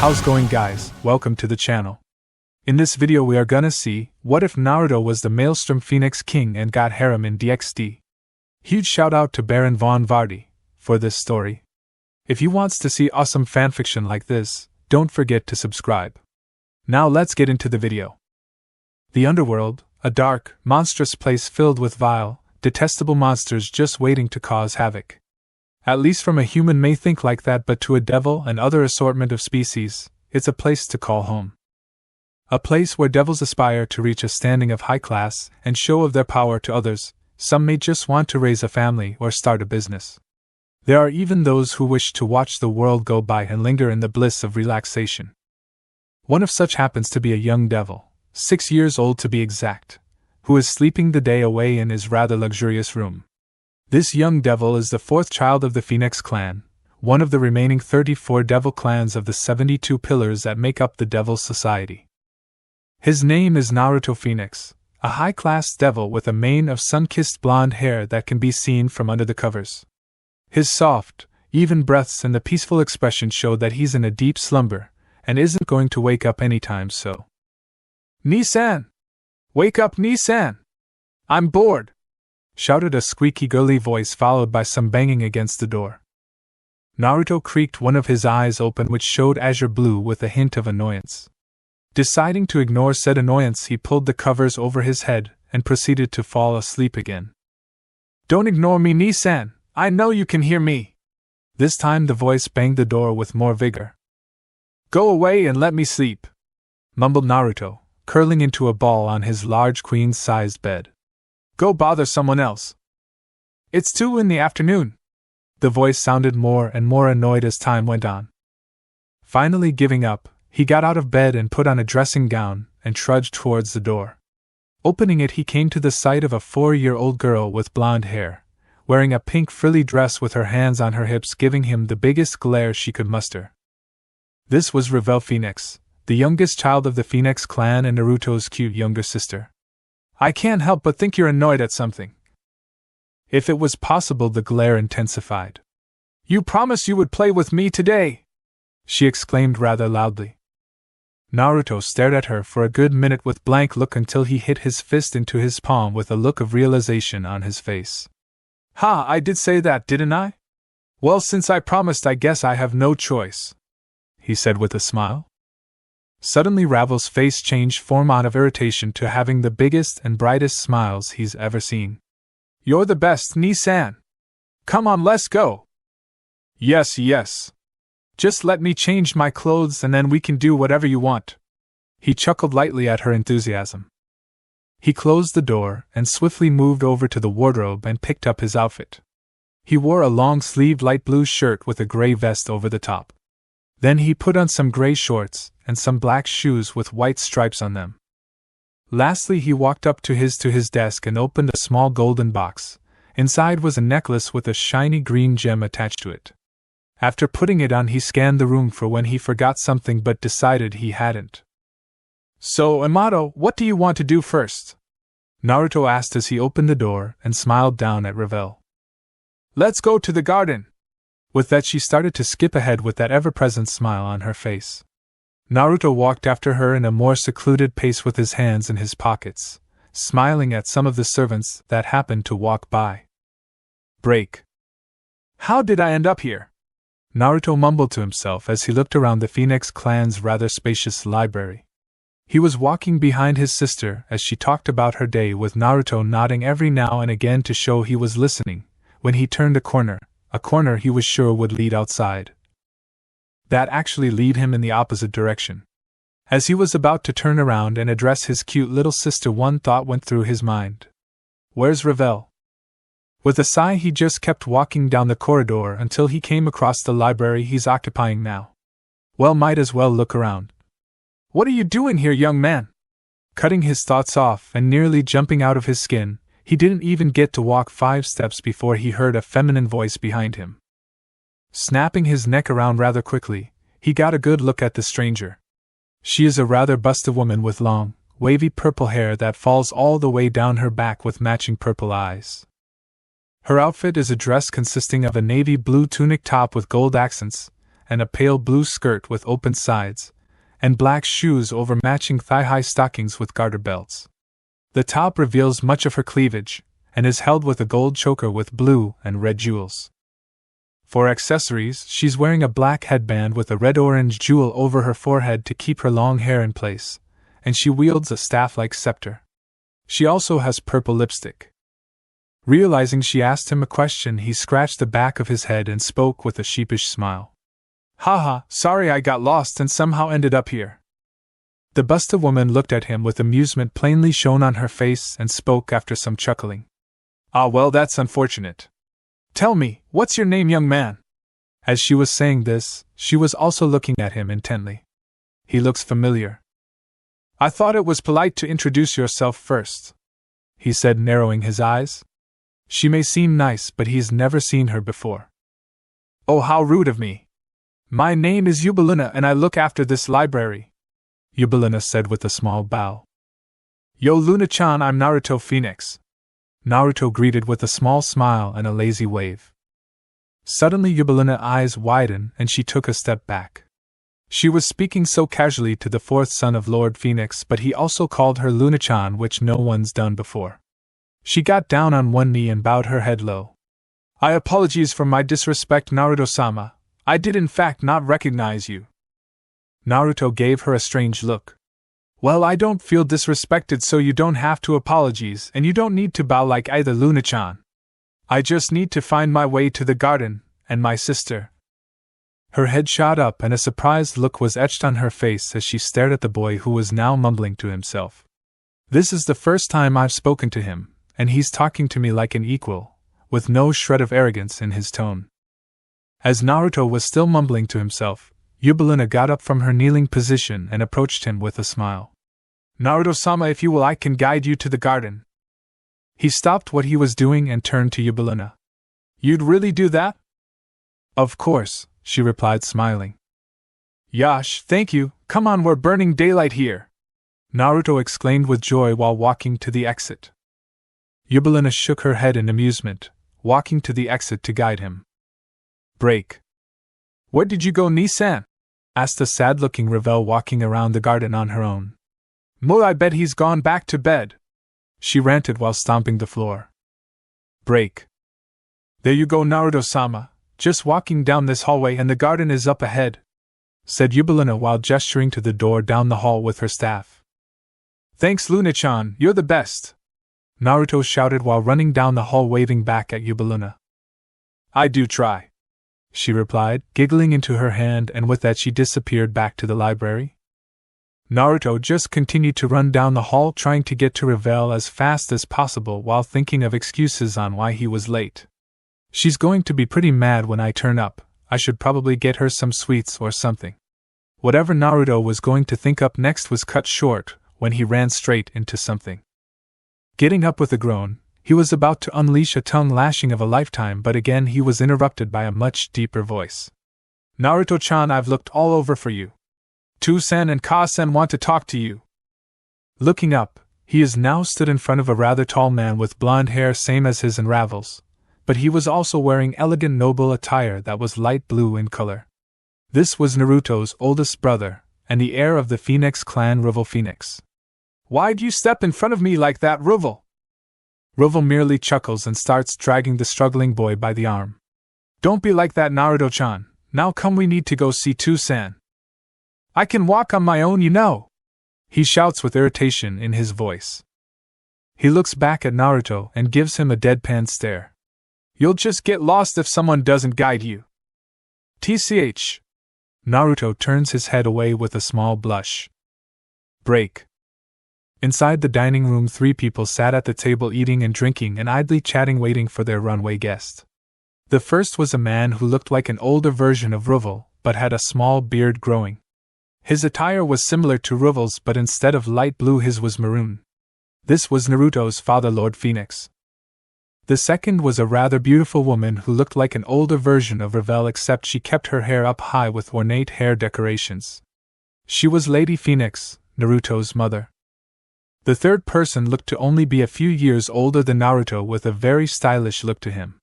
How's going, guys? Welcome to the channel. In this video we are gonna see, what if Naruto was the Maelstrom Phoenix King and got Harem in DxD? Huge shout out to Baron Von Vardy for this story. If you wants to see awesome fanfiction like this, don't forget to subscribe. Now let's get into the video. The Underworld, a dark, monstrous place filled with vile, detestable monsters just waiting to cause havoc. At least from a human may think like that, but to a devil and other assortment of species, it's a place to call home. A place where devils aspire to reach a standing of high class and show of their power to others. Some may just want to raise a family or start a business. There are even those who wish to watch the world go by and linger in the bliss of relaxation. One of such happens to be a young devil, 6 years old to be exact, who is sleeping the day away in his rather luxurious room. This young devil is the fourth child of the Phoenix clan, one of the remaining 34 devil clans of the 72 pillars that make up the Devil Society. His name is Naruto Phoenix, a high-class devil with a mane of sun-kissed blonde hair that can be seen from under the covers. His soft, even breaths and the peaceful expression show that he's in a deep slumber, and isn't going to wake up anytime soon. "Ni-san! Wake up, Ni-san! I'm bored!" shouted a squeaky girly voice followed by some banging against the door. Naruto creaked one of his eyes open, which showed azure blue with a hint of annoyance. Deciding to ignore said annoyance, he pulled the covers over his head and proceeded to fall asleep again. "Don't ignore me, Ni-san! I know you can hear me!" This time the voice banged the door with more vigor. "Go away and let me sleep," mumbled Naruto, curling into a ball on his large queen-sized bed. "Go bother someone else. It's 2 in the afternoon." The voice sounded more and more annoyed as time went on. Finally giving up, he got out of bed and put on a dressing gown and trudged towards the door. Opening it, he came to the sight of a 4-year-old girl with blonde hair, wearing a pink frilly dress with her hands on her hips, giving him the biggest glare she could muster. This was Revel Phoenix, the youngest child of the Phoenix clan and Naruto's cute younger sister. "I can't help but think you're annoyed at something." If it was possible, the glare intensified. "You promised you would play with me today!" she exclaimed rather loudly. Naruto stared at her for a good minute with blank look until he hit his fist into his palm with a look of realization on his face. "Ha, I did say that, didn't I? Well, since I promised, I guess I have no choice," he said with a smile. Suddenly Ravel's face changed form out of irritation to having the biggest and brightest smiles he's ever seen. "You're the best, Ni-san! Come on, let's go!" Yes. Just let me change my clothes and then we can do whatever you want." He chuckled lightly at her enthusiasm. He closed the door and swiftly moved over to the wardrobe and picked up his outfit. He wore a long-sleeved light blue shirt with a gray vest over the top. Then he put on some gray shorts and some black shoes with white stripes on them. Lastly, he walked up to his desk and opened a small golden box. Inside was a necklace with a shiny green gem attached to it. After putting it on, he scanned the room for when he forgot something but decided he hadn't. "So, Amato, what do you want to do first?" Naruto asked as he opened the door and smiled down at Revel. "Let's go to the garden." With that, she started to skip ahead with that ever-present smile on her face. Naruto walked after her in a more secluded pace with his hands in his pockets, smiling at some of the servants that happened to walk by. Break. "How did I end up here?" Naruto mumbled to himself as he looked around the Phoenix clan's rather spacious library. He was walking behind his sister as she talked about her day, with Naruto nodding every now and again to show he was listening, when he turned a corner he was sure would lead outside. That actually lead him in the opposite direction. As he was about to turn around and address his cute little sister, one thought went through his mind. Where's Revel? With a sigh, he just kept walking down the corridor until he came across the library he's occupying now. Well, might as well look around. "What are you doing here, young man?" Cutting his thoughts off and nearly jumping out of his skin, he didn't even get to walk 5 steps before he heard a feminine voice behind him. Snapping his neck around rather quickly, he got a good look at the stranger. She is a rather busty woman with long, wavy purple hair that falls all the way down her back with matching purple eyes. Her outfit is a dress consisting of a navy blue tunic top with gold accents, and a pale blue skirt with open sides, and black shoes over matching thigh-high stockings with garter belts. The top reveals much of her cleavage, and is held with a gold choker with blue and red jewels. For accessories, she's wearing a black headband with a red-orange jewel over her forehead to keep her long hair in place, and she wields a staff-like scepter. She also has purple lipstick. Realizing she asked him a question, he scratched the back of his head and spoke with a sheepish smile. Haha, sorry I got lost and somehow ended up here. The busted woman looked at him with amusement plainly shown on her face and spoke after some chuckling. Ah well, that's unfortunate. Tell me, what's your name, young man? As she was saying this, she was also looking at him intently. He looks familiar. I thought it was polite to introduce yourself first, he said, narrowing his eyes. She may seem nice, but he's never seen her before. Oh, how rude of me. My name is Yubeluna and I look after this library, Yubeluna said with a small bow. Yo Luna-chan, I'm Naruto Phoenix. Naruto greeted with a small smile and a lazy wave. Suddenly Yubeluna's eyes widened and she took a step back. She was speaking so casually to the fourth son of Lord Phoenix, but he also called her Luna-chan, which no one's done before. She got down on one knee and bowed her head low. I apologize for my disrespect, Naruto-sama. I did in fact not recognize you. Naruto gave her a strange look. Well, I don't feel disrespected, so you don't have to apologize, and you don't need to bow like either, Luna-chan. I just need to find my way to the garden, and my sister. Her head shot up and a surprised look was etched on her face as she stared at the boy who was now mumbling to himself. This is the first time I've spoken to him, and he's talking to me like an equal, with no shred of arrogance in his tone. As Naruto was still mumbling to himself, Yubeluna got up from her kneeling position and approached him with a smile. Naruto-sama, if you will, I can guide you to the garden. He stopped what he was doing and turned to Yubeluna. You'd really do that? Of course, she replied, smiling. Yash, thank you, come on, we're burning daylight here, Naruto exclaimed with joy while walking to the exit. Yubeluna shook her head in amusement, walking to the exit to guide him. Break. Where did you go, Nisan? Asked a sad-looking Ravel walking around the garden on her own. I bet he's gone back to bed, she ranted while stomping the floor. Break. There you go, Naruto-sama, just walking down this hallway and the garden is up ahead, said Yubeluna while gesturing to the door down the hall with her staff. Thanks, Luna-chan, you're the best, Naruto shouted while running down the hall waving back at Yubeluna. I do try, she replied, giggling into her hand, and with that she disappeared back to the library. Naruto just continued to run down the hall trying to get to Ravel as fast as possible while thinking of excuses on why he was late. She's going to be pretty mad when I turn up, I should probably get her some sweets or something. Whatever Naruto was going to think up next was cut short when he ran straight into something. Getting up with a groan, he was about to unleash a tongue lashing of a lifetime, but again he was interrupted by a much deeper voice. Naruto-chan, I've looked all over for you. Tu-sen and Ka-sen want to talk to you. Looking up, he is now stood in front of a rather tall man with blonde hair same as his and Ravel's, but he was also wearing elegant noble attire that was light blue in color. This was Naruto's oldest brother, and the heir of the Phoenix clan, Ravel Phoenix. Why'd you step in front of me like that, Ravel? Ravel merely chuckles and starts dragging the struggling boy by the arm. Don't be like that, Naruto-chan, now come, we need to go see Tu-san. I can walk on my own, you know, he shouts with irritation in his voice. He looks back at Naruto and gives him a deadpan stare. You'll just get lost if someone doesn't guide you. TCH. Naruto turns his head away with a small blush. Break. Inside the dining room, three people sat at the table eating and drinking and idly chatting, waiting for their runaway guest. The first was a man who looked like an older version of Ravel, but had a small beard growing. His attire was similar to Ravel's, but instead of light blue his was maroon. This was Naruto's father, Lord Phoenix. The second was a rather beautiful woman who looked like an older version of Ravel, except she kept her hair up high with ornate hair decorations. She was Lady Phoenix, Naruto's mother. The third person looked to only be a few years older than Naruto, with a very stylish look to him.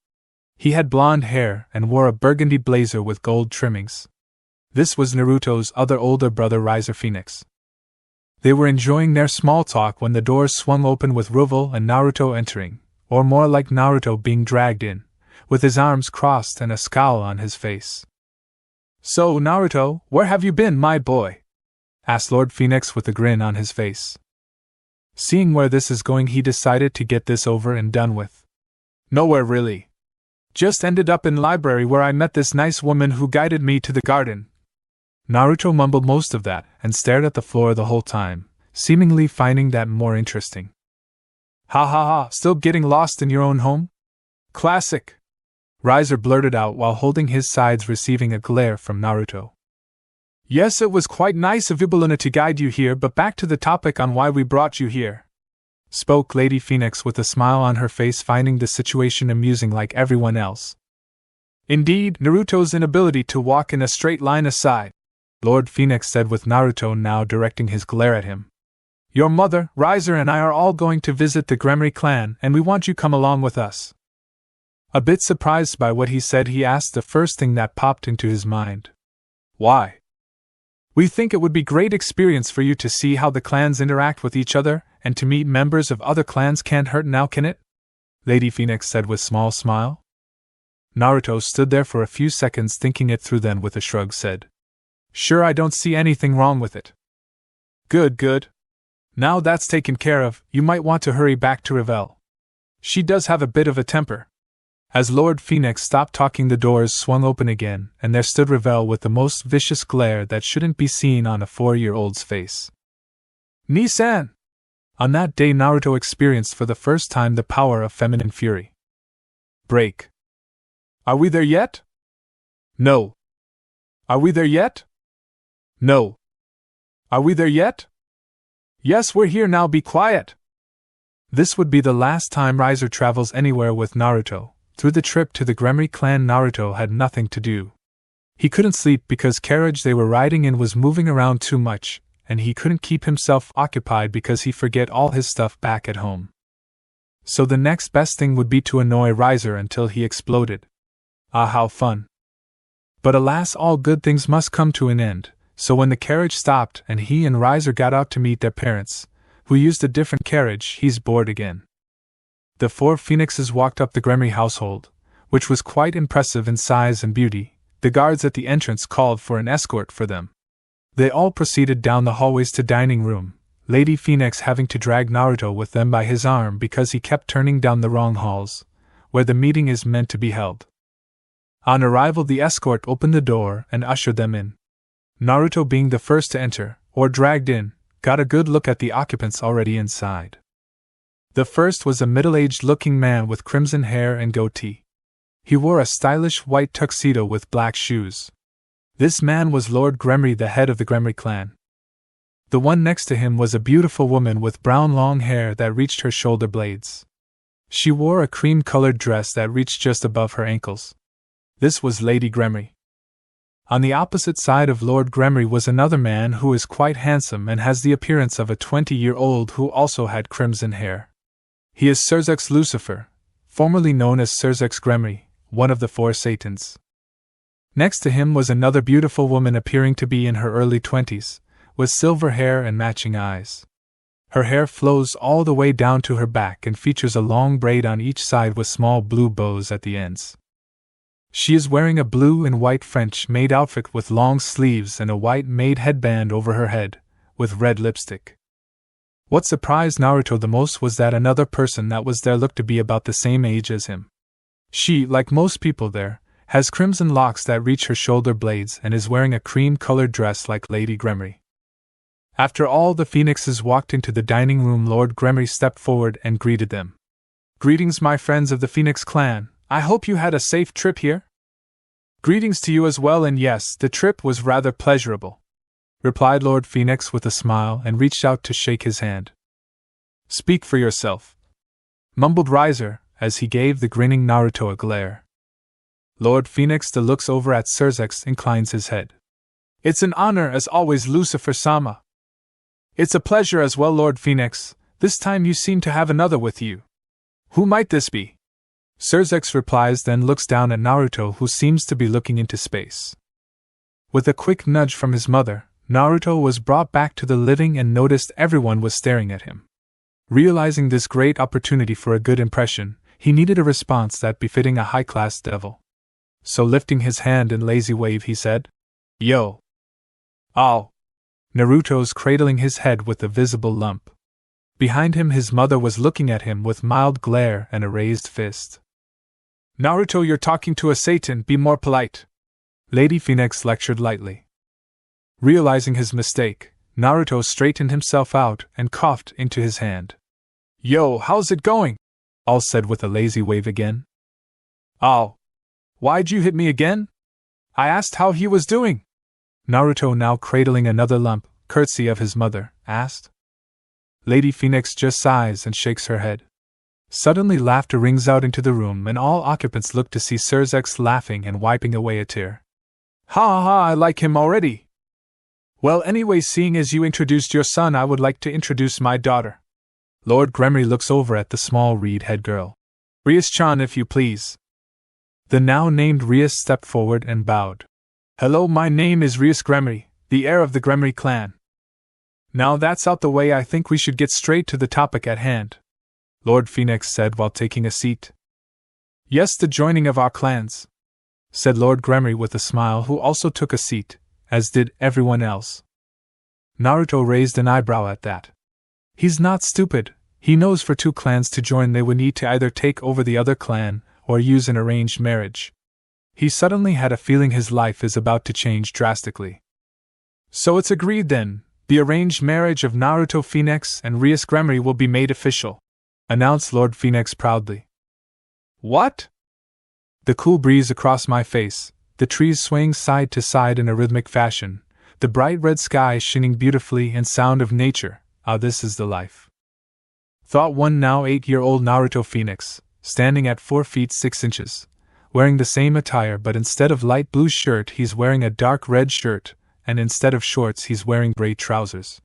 He had blonde hair and wore a burgundy blazer with gold trimmings. This was Naruto's other older brother Riser Phoenix. They were enjoying their small talk when the doors swung open with Ruvel and Naruto entering, or more like Naruto being dragged in, with his arms crossed and a scowl on his face. "So, Naruto, where have you been, my boy?" asked Lord Phoenix with a grin on his face. Seeing where this is going, he decided to get this over and done with. "Nowhere really. Just ended up in library where I met this nice woman who guided me to the garden." Naruto mumbled most of that and stared at the floor the whole time, seemingly finding that more interesting. "Ha ha ha, still getting lost in your own home? Classic!" Riser blurted out while holding his sides, receiving a glare from Naruto. "Yes, it was quite nice of Ibuluna to guide you here, but back to the topic on why we brought you here," spoke Lady Phoenix with a smile on her face, finding the situation amusing like everyone else. "Indeed, Naruto's inability to walk in a straight line aside," Lord Phoenix said with Naruto now directing his glare at him. "Your mother, Riser, and I are all going to visit the Gremory clan, and we want you to come along with us." A bit surprised by what he said, he asked the first thing that popped into his mind. "Why?" "We think it would be great experience for you to see how the clans interact with each other, and to meet members of other clans. Can't hurt now, can it?" Lady Phoenix said with small smile. Naruto stood there for a few seconds thinking it through, then with a shrug said, "Sure, I don't see anything wrong with it." Good, good. Now that's taken care of, you might want to hurry back to Revel. She does have a bit of a temper." As Lord Phoenix stopped talking, the doors swung open again, and there stood Revel with the most vicious glare that shouldn't be seen on a 4-year-old's face. "Ni-san!" On that day, Naruto experienced for the first time the power of feminine fury. "Break. Are we there yet?" "No." "Are we there yet?" "No." "Are we there yet?" "Yes, we're here now, be quiet." This would be the last time Riser travels anywhere with Naruto. Through the trip to the Gremory clan, Naruto had nothing to do. He couldn't sleep because carriage they were riding in was moving around too much, and he couldn't keep himself occupied because he forget all his stuff back at home. So the next best thing would be to annoy Riser until he exploded. Ah, how fun. But alas, all good things must come to an end, so when the carriage stopped and he and Riser got out to meet their parents, who used a different carriage, he's bored again. The 4 phoenixes walked up the Gremory household, which was quite impressive in size and beauty. The guards at the entrance called for an escort for them. They all proceeded down the hallways to dining room, Lady Phoenix having to drag Naruto with them by his arm because he kept turning down the wrong halls, where the meeting is meant to be held. On arrival, the escort opened the door and ushered them in. Naruto, being the first to enter, or dragged in, got a good look at the occupants already inside. The first was a middle-aged looking man with crimson hair and goatee. He wore a stylish white tuxedo with black shoes. This man was Lord Gremory, the head of the Gremory clan. The one next to him was a beautiful woman with brown long hair that reached her shoulder blades. She wore a cream-colored dress that reached just above her ankles. This was Lady Gremory. On the opposite side of Lord Gremory was another man who is quite handsome and has the appearance of a 20-year-old who also had crimson hair. He is Sirzex Lucifer, formerly known as Sirzex Gremory, one of the 4 Satans. Next to him was another beautiful woman appearing to be in her early 20s, with silver hair and matching eyes. Her hair flows all the way down to her back and features a long braid on each side with small blue bows at the ends. She is wearing a blue and white French-made outfit with long sleeves and a white-made headband over her head, with red lipstick. What surprised Naruto the most was that another person that was there looked to be about the same age as him. She, like most people there, has crimson locks that reach her shoulder blades and is wearing a cream-colored dress like Lady Gremory. After all the phoenixes walked into the dining room, Lord Gremory stepped forward and greeted them. "Greetings, my friends of the Phoenix clan. I hope you had a safe trip here?" "Greetings to you as well, and yes, the trip was rather pleasurable," replied Lord Phoenix with a smile and reached out to shake his hand. "Speak for yourself," mumbled Riser, as he gave the grinning Naruto a glare. Lord Phoenix looks over at Sirzex, inclines his head. "It's an honor as always, Lucifer-sama." "It's a pleasure as well, Lord Phoenix. This time you seem to have another with you. Who might this be?" Sirzex replies, then looks down at Naruto, who seems to be looking into space. With a quick nudge from his mother, Naruto was brought back to the living and noticed everyone was staring at him. Realizing this great opportunity for a good impression, he needed a response that befitting a high-class devil. So lifting his hand in lazy wave he said, "Yo." "Ow." Naruto's cradling his head with a visible lump. Behind him his mother was looking at him with mild glare and a raised fist. "Naruto, you're talking to a Satan, be more polite," Lady Phoenix lectured lightly. Realizing his mistake, Naruto straightened himself out and coughed into his hand. "Yo, how's it going?" All said with a lazy wave again. "Ow. Why'd you hit me again?" I asked how he was doing. Naruto, now cradling another lump, courtesy of his mother, asked. Lady Phoenix just sighs and shakes her head. Suddenly laughter rings out into the room and all occupants look to see Sirzex laughing and wiping away a tear. "Ha ha ha, I like him already." "Well, anyway, seeing as you introduced your son, I would like to introduce my daughter." Lord Gremory looks over at the small reed-head girl. "Rias-chan, if you please." The now named Rias stepped forward and bowed. "Hello, my name is Rias Gremory, the heir of the Gremory clan." "Now that's out the way, I think we should get straight to the topic at hand," Lord Phoenix said while taking a seat. "Yes, the joining of our clans," said Lord Gremory with a smile, who also took a seat, as did everyone else. Naruto raised an eyebrow at that. He's not stupid, he knows for two clans to join they would need to either take over the other clan, or use an arranged marriage. He suddenly had a feeling his life is about to change drastically. "So it's agreed then, the arranged marriage of Naruto Phoenix and Rias Gremory will be made official," announced Lord Phoenix proudly. "What?" The cool breeze across my face, the trees swaying side to side in a rhythmic fashion, the bright red sky shining beautifully, and sound of nature. Ah, this is the life. Thought one now 8-year-old Naruto Phoenix, standing at 4 feet 6 inches, wearing the same attire, but instead of light blue shirt he's wearing a dark red shirt, and instead of shorts he's wearing gray trousers.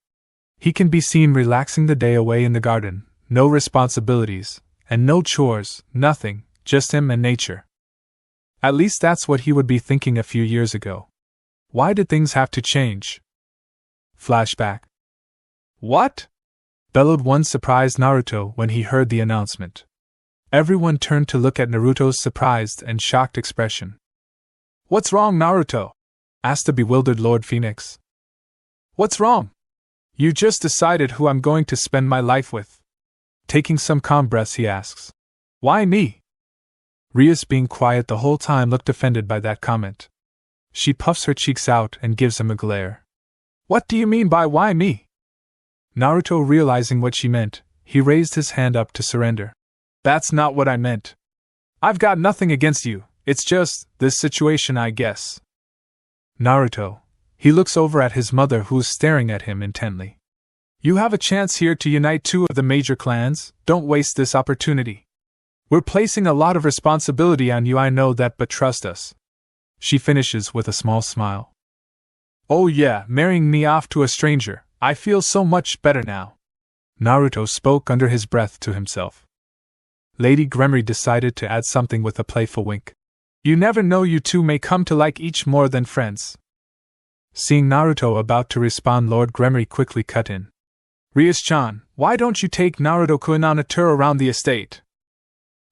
He can be seen relaxing the day away in the garden, no responsibilities, and no chores, nothing, just him and nature. At least that's what he would be thinking a few years ago. Why did things have to change? Flashback. "What?" bellowed one surprised Naruto when he heard the announcement. Everyone turned to look at Naruto's surprised and shocked expression. "What's wrong, Naruto?" asked the bewildered Lord Phoenix. "What's wrong? You just decided who I'm going to spend my life with." Taking some calm breaths, he asks. "Why me?" Rias, being quiet the whole time, looked offended by that comment. She puffs her cheeks out and gives him a glare. "What do you mean by why me?" Naruto, realizing what she meant, he raised his hand up to surrender. "That's not what I meant. I've got nothing against you, it's just, this situation, I guess." Naruto. He looks over at his mother, who's staring at him intently. "You have a chance here to unite two of the major clans, don't waste this opportunity. We're placing a lot of responsibility on you, I know that, but trust us." She finishes with a small smile. "Oh yeah, marrying me off to a stranger, I feel so much better now." Naruto spoke under his breath to himself. Lady Gremory decided to add something with a playful wink. "You never know, you two may come to like each more than friends." Seeing Naruto about to respond, Lord Gremory quickly cut in. "Rias-chan, why don't you take Naruto-kun on a tour around the estate?"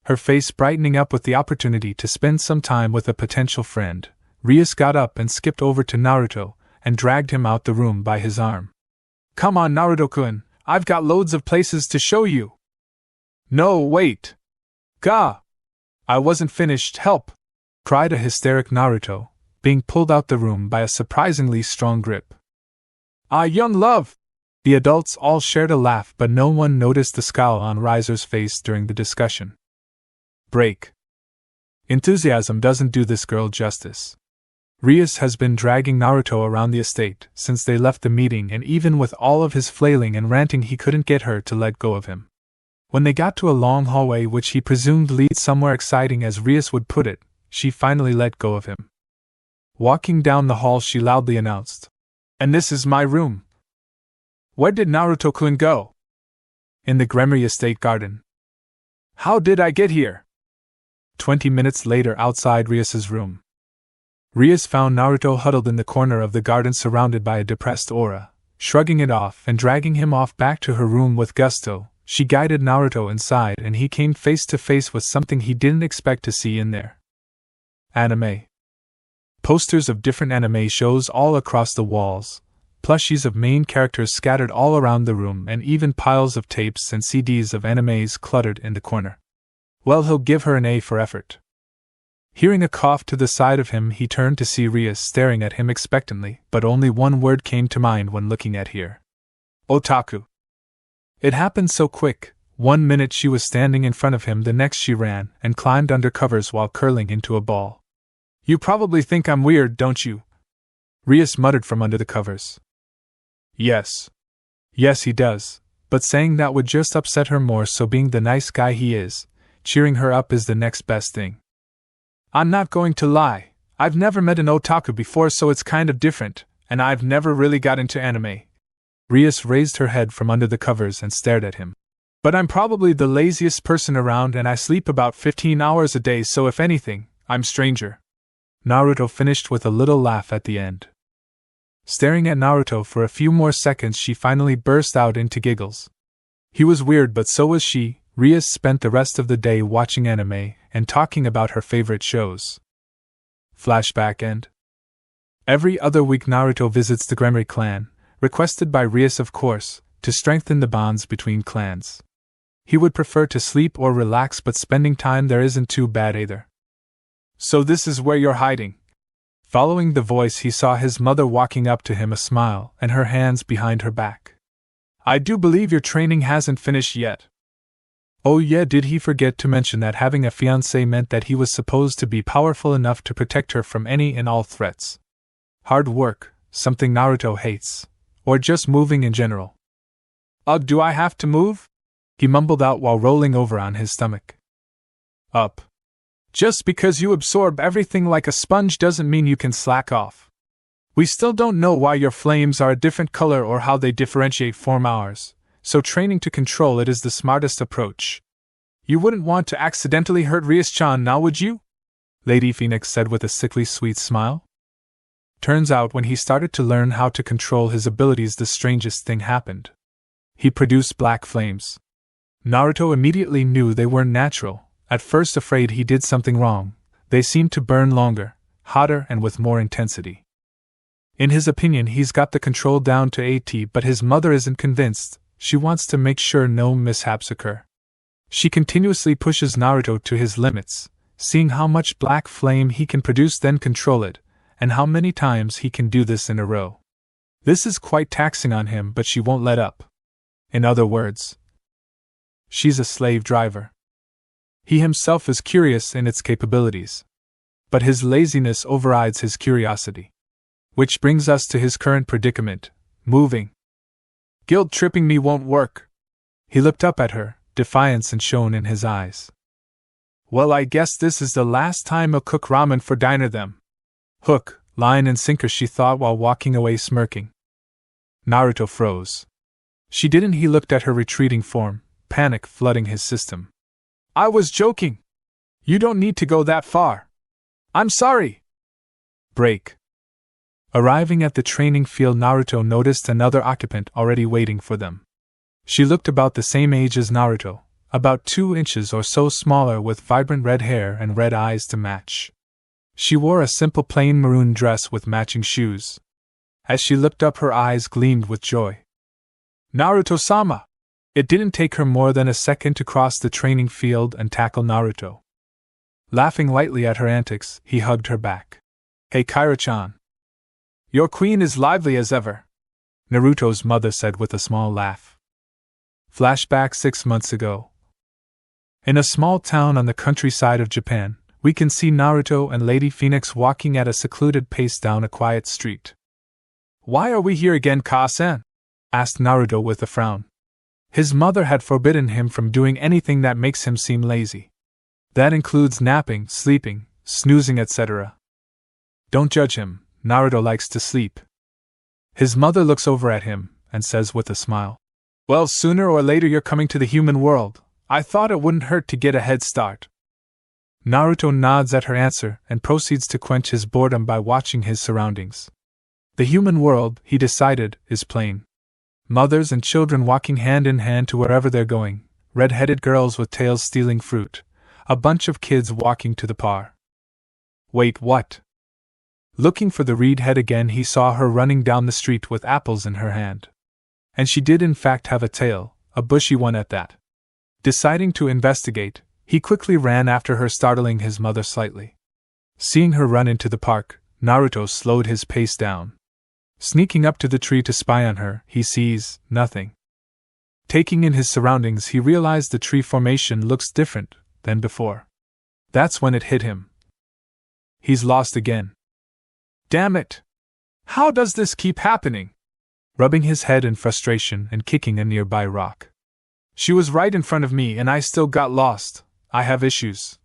Her face brightening up with the opportunity to spend some time with a potential friend, Rias got up and skipped over to Naruto, and dragged him out the room by his arm. "Come on, Naruto-kun, I've got loads of places to show you." "No, wait. Gah! I wasn't finished, help!" cried a hysteric Naruto, being pulled out the room by a surprisingly strong grip. "Ah, young love!" The adults all shared a laugh, but no one noticed the scowl on Riser's face during the discussion. Break. Enthusiasm doesn't do this girl justice. Rias has been dragging Naruto around the estate since they left the meeting, and even with all of his flailing and ranting he couldn't get her to let go of him. When they got to a long hallway which he presumed leads somewhere exciting, as Rias would put it, she finally let go of him. Walking down the hall, she loudly announced, "And this is my room." "Where did Naruto-kun go?" "In the Gremory estate garden." "How did I get here?" 20 minutes later, outside Rias's room. Rias found Naruto huddled in the corner of the garden surrounded by a depressed aura. Shrugging it off and dragging him off back to her room with gusto, she guided Naruto inside and he came face to face with something he didn't expect to see in there. Anime. Posters of different anime shows all across the walls, plushies of main characters scattered all around the room, and even piles of tapes and CDs of animes cluttered in the corner. Well, he'll give her an A for effort. Hearing a cough to the side of him, he turned to see Rias staring at him expectantly, but only one word came to mind when looking at her. Otaku. It happened so quick. 1 minute she was standing in front of him, the next she ran and climbed under covers while curling into a ball. You probably think I'm weird, don't you? Rias muttered from under the covers. Yes. Yes, he does, but saying that would just upset her more, so being the nice guy he is, cheering her up is the next best thing. I'm not going to lie, I've never met an otaku before, so it's kind of different, and I've never really got into anime. Rias raised her head from under the covers and stared at him. But I'm probably the laziest person around and I sleep about 15 hours a day, so if anything, I'm stranger. Naruto finished with a little laugh at the end. Staring at Naruto for a few more seconds, she finally burst out into giggles. He was weird, but so was she. Rias spent the rest of the day watching anime and talking about her favorite shows. Flashback end. Every other week Naruto visits the Gremory clan, requested by Rias of course, to strengthen the bonds between clans. He would prefer to sleep or relax, but spending time there isn't too bad either. So this is where you're hiding? Following the voice, he saw his mother walking up to him, a smile and her hands behind her back. I do believe your training hasn't finished yet. Oh yeah, did he forget to mention that having a fiancée meant that he was supposed to be powerful enough to protect her from any and all threats? Hard work, something Naruto hates. Or just moving in general. Ugh, do I have to move? He mumbled out while rolling over on his stomach. Up. Just because you absorb everything like a sponge doesn't mean you can slack off. We still don't know why your flames are a different color or how they differentiate from ours, so training to control it is the smartest approach. You wouldn't want to accidentally hurt Rias-chan now, would you? Lady Phoenix said with a sickly sweet smile. Turns out when he started to learn how to control his abilities, the strangest thing happened. He produced black flames. Naruto immediately knew they weren't natural. At first afraid he did something wrong, they seemed to burn longer, hotter and with more intensity. In his opinion he's got the control down to a T, but his mother isn't convinced. She wants to make sure no mishaps occur. She continuously pushes Naruto to his limits, seeing how much black flame he can produce, then control it, and how many times he can do this in a row. This is quite taxing on him, but she won't let up. In other words, she's a slave driver. He himself is curious in its capabilities, but his laziness overrides his curiosity. Which brings us to his current predicament, moving. Guilt-tripping me won't work. He looked up at her, defiance and shone in his eyes. Well, I guess this is the last time I'll cook ramen for diner them. Hook, line and sinker, she thought while walking away smirking. Naruto froze. She didn't. He looked at her retreating form, panic flooding his system. I was joking. You don't need to go that far. I'm sorry. Break. Arriving at the training field, Naruto noticed another occupant already waiting for them. She looked about the same age as Naruto, about 2 inches or so smaller, with vibrant red hair and red eyes to match. She wore a simple plain maroon dress with matching shoes. As she looked up, her eyes gleamed with joy. Naruto-sama! It didn't take her more than a second to cross the training field and tackle Naruto. Laughing lightly at her antics, he hugged her back. Hey Kaira-chan. Your queen is lively as ever, Naruto's mother said with a small laugh. Flashback 6 months ago. In a small town on the countryside of Japan, we can see Naruto and Lady Phoenix walking at a secluded pace down a quiet street. Why are we here again, Ka-san? Asked Naruto with a frown. His mother had forbidden him from doing anything that makes him seem lazy. That includes napping, sleeping, snoozing, etc. Don't judge him, Naruto likes to sleep. His mother looks over at him and says with a smile, Well, sooner or later you're coming to the human world. I thought it wouldn't hurt to get a head start. Naruto nods at her answer and proceeds to quench his boredom by watching his surroundings. The human world, he decided, is plain. Mothers and children walking hand in hand to wherever they're going, red-headed girls with tails stealing fruit, a bunch of kids walking to the par. Wait, what? Looking for the reed head again, he saw her running down the street with apples in her hand. And she did in fact have a tail, a bushy one at that. Deciding to investigate, he quickly ran after her, startling his mother slightly. Seeing her run into the park, Naruto slowed his pace down. Sneaking up to the tree to spy on her, he sees nothing. Taking in his surroundings, he realized the tree formation looks different than before. That's when it hit him. He's lost again. Damn it! How does this keep happening? Rubbing his head in frustration and kicking a nearby rock. She was right in front of me and I still got lost. I have issues.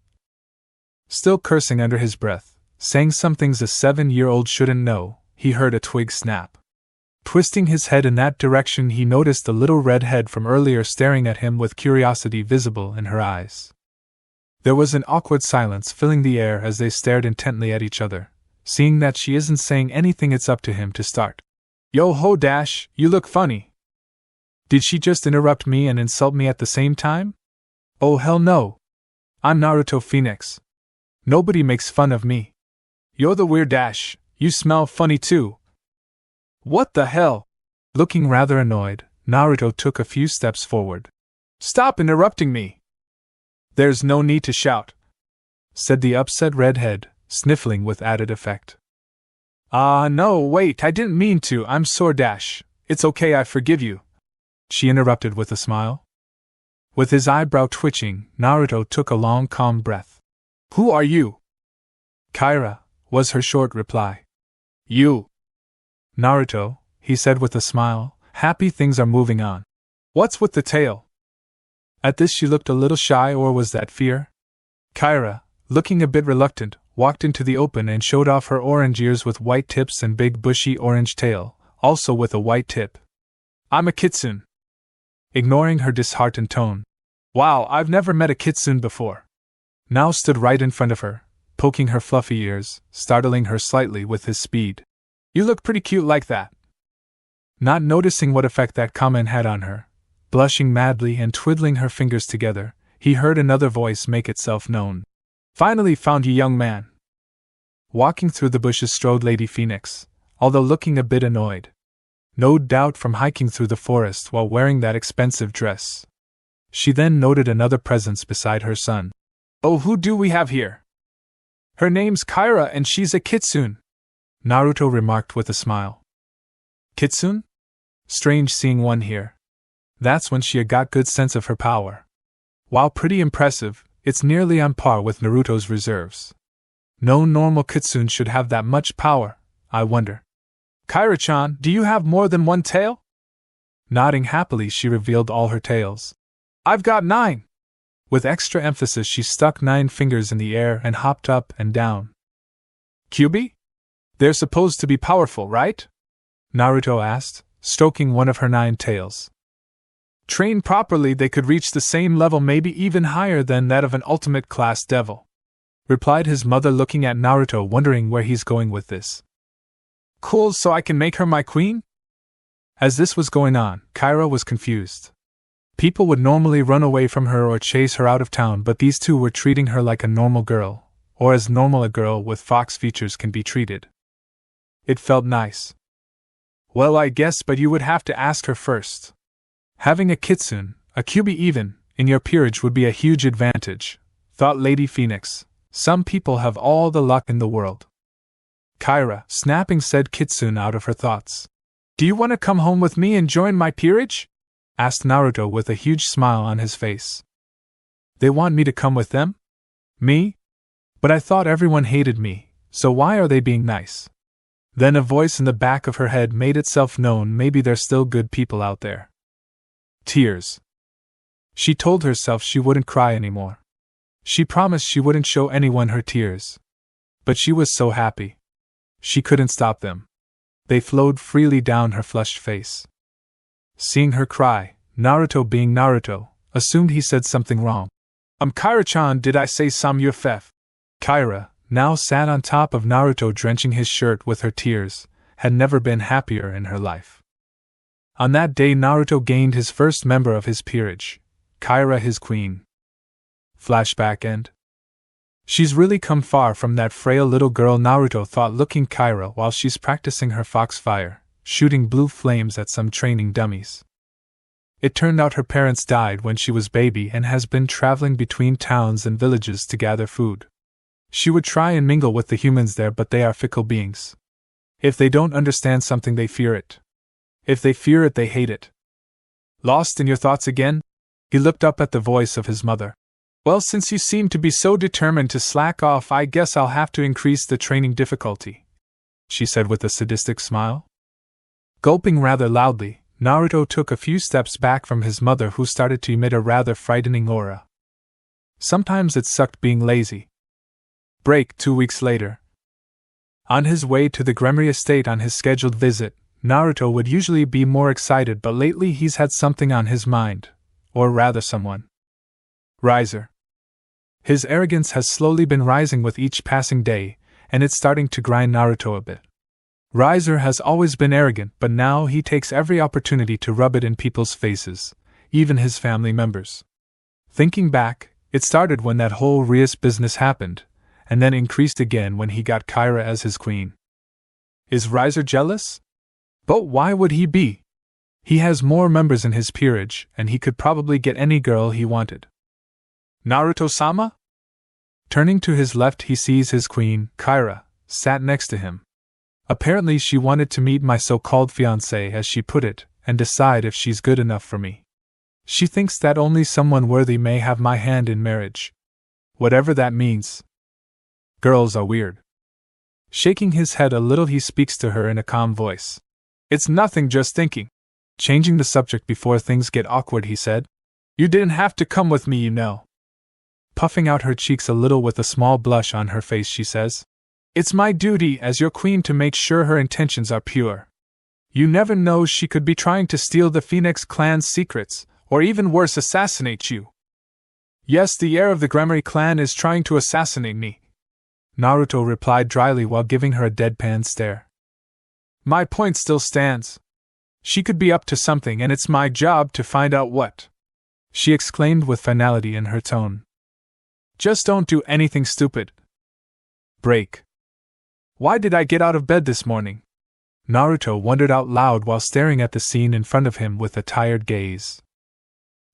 Still cursing under his breath, saying some things a 7-year-old shouldn't know, he heard a twig snap. Twisting his head in that direction, he noticed the little red head from earlier staring at him with curiosity visible in her eyes. There was an awkward silence filling the air as they stared intently at each other. Seeing that she isn't saying anything, it's up to him to start. Yo ho Dash, you look funny. Did she just interrupt me and insult me at the same time? Oh hell no. I'm Naruto Phoenix. Nobody makes fun of me. You're the weird Dash, you smell funny too. What the hell? Looking rather annoyed, Naruto took a few steps forward. Stop interrupting me. There's no need to shout, said the upset redhead, sniffling with added effect. No, wait, I didn't mean to, I'm sore Dash. It's okay, I forgive you, she interrupted with a smile. With his eyebrow twitching, Naruto took a long, calm breath. Who are you? Kyra, was her short reply. You. Naruto, he said with a smile, happy things are moving on. What's with the tail? At this she looked a little shy, or was that fear? Kyra, looking a bit reluctant, walked into the open and showed off her orange ears with white tips and big bushy orange tail, also with a white tip. I'm a kitsune. Ignoring her disheartened tone. Wow, I've never met a kitsune before. Now stood right in front of her, poking her fluffy ears, startling her slightly with his speed. You look pretty cute like that. Not noticing what effect that comment had on her, blushing madly and twiddling her fingers together, he heard another voice make itself known. Finally found you, young man. Walking through the bushes strode Lady Phoenix, although looking a bit annoyed. No doubt from hiking through the forest while wearing that expensive dress. She then noted another presence beside her son. Oh, who do we have here? Her name's Kyra and she's a kitsune, Naruto remarked with a smile. Kitsune? Strange seeing one here. That's when she got good sense of her power. While pretty impressive, it's nearly on par with Naruto's reserves. No normal kitsune should have that much power, I wonder. Kyra-chan, do you have more than one tail? Nodding happily, she revealed all her tails. I've got 9. With extra emphasis, she stuck 9 fingers in the air and hopped up and down. Kyuubi? They're supposed to be powerful, right? Naruto asked, stroking one of her 9 tails. Trained properly, they could reach the same level, maybe even higher than that of an ultimate class devil, replied his mother, looking at Naruto, wondering where he's going with this. Cool, so I can make her my queen? As this was going on, Kyra was confused. People would normally run away from her or chase her out of town, but these two were treating her like a normal girl, or as normal a girl with fox features can be treated. It felt nice. Well, I guess, but you would have to ask her first. Having a kitsune, a Kyuubi even, in your peerage would be a huge advantage, thought Lady Phoenix. Some people have all the luck in the world. Kyra, snapping said kitsune out of her thoughts. Do you want to come home with me and join my peerage? Asked Naruto with a huge smile on his face. They want me to come with them? Me? But I thought everyone hated me, so why are they being nice? Then a voice in the back of her head made itself known. Maybe there's still good people out there. Tears. She told herself she wouldn't cry anymore. She promised she wouldn't show anyone her tears. But she was so happy. She couldn't stop them. They flowed freely down her flushed face. Seeing her cry, Naruto, being Naruto, assumed he said something wrong. Kaira-chan, did I say Samyufef? Kaira, now sat on top of Naruto drenching his shirt with her tears, had never been happier in her life. On that day Naruto gained his first member of his peerage, Kaira his queen. Flashback end. She's really come far from that frail little girl, Naruto thought, looking Kaira while she's practicing her foxfire, shooting blue flames at some training dummies. It turned out her parents died when she was baby and has been traveling between towns and villages to gather food. She would try and mingle with the humans there, but they are fickle beings. If they don't understand something, they fear it. If they fear it, they hate it. Lost in your thoughts again? He looked up at the voice of his mother. Well, since you seem to be so determined to slack off, I guess I'll have to increase the training difficulty, she said with a sadistic smile. Gulping rather loudly, Naruto took a few steps back from his mother, who started to emit a rather frightening aura. Sometimes it sucked being lazy. Break. 2 weeks later. On his way to the Gremory estate on his scheduled visit, Naruto would usually be more excited, but lately he's had something on his mind. Or rather someone. Riser. His arrogance has slowly been rising with each passing day, and it's starting to grind Naruto a bit. Riser has always been arrogant, but now he takes every opportunity to rub it in people's faces, even his family members. Thinking back, it started when that whole Rias business happened, and then increased again when he got Kaira as his queen. Is Riser jealous? But why would he be? He has more members in his peerage, and he could probably get any girl he wanted. Naruto-sama? Turning to his left, he sees his queen, Kaira, sat next to him. Apparently she wanted to meet my so-called fiancé, as she put it, and decide if she's good enough for me. She thinks that only someone worthy may have my hand in marriage. Whatever that means. Girls are weird. Shaking his head a little, he speaks to her in a calm voice. It's nothing, just thinking. Changing the subject before things get awkward, he said. You didn't have to come with me, you know. Puffing out her cheeks a little with a small blush on her face, she says. It's my duty as your queen to make sure her intentions are pure. You never know, she could be trying to steal the Phoenix clan's secrets, or even worse, assassinate you. Yes, the heir of the Gremory clan is trying to assassinate me, Naruto replied dryly while giving her a deadpan stare. My point still stands. She could be up to something, and it's my job to find out what, she exclaimed with finality in her tone. Just don't do anything stupid. Break. Why did I get out of bed this morning? Naruto wondered out loud while staring at the scene in front of him with a tired gaze.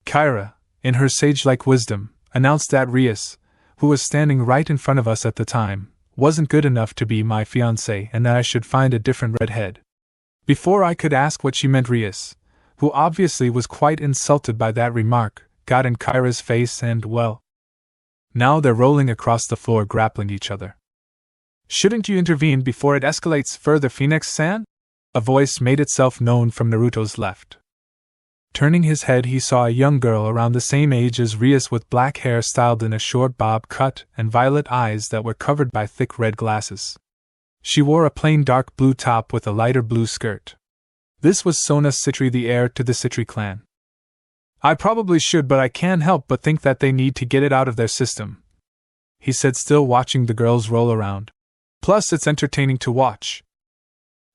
Kaira, in her sage-like wisdom, announced that Rias, who was standing right in front of us at the time, wasn't good enough to be my fiancé, and that I should find a different redhead. Before I could ask what she meant, Rias, who obviously was quite insulted by that remark, got in Kaira's face and, well, now they're rolling across the floor grappling each other. Shouldn't you intervene before it escalates further, Phoenix-san? A voice made itself known from Naruto's left. Turning his head, he saw a young girl around the same age as Rias with black hair styled in a short bob cut and violet eyes that were covered by thick red glasses. She wore a plain dark blue top with a lighter blue skirt. This was Sona Citri, the heir to the Citri clan. I probably should, but I can't help but think that they need to get it out of their system, he said, still watching the girls roll around. Plus, it's entertaining to watch.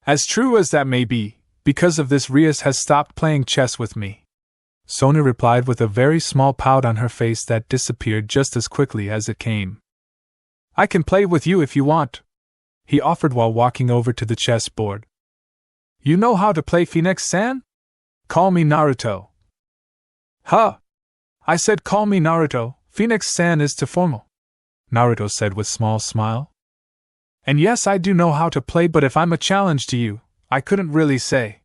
As true as that may be, because of this Rias has stopped playing chess with me, Sona replied with a very small pout on her face that disappeared just as quickly as it came. I can play with you if you want, he offered while walking over to the chess board. You know how to play, Phoenix-san? Call me Naruto. Huh? I said call me Naruto, Phoenix-san is too formal, Naruto said with small smile. And yes, I do know how to play, but if I'm a challenge to you, I couldn't really say.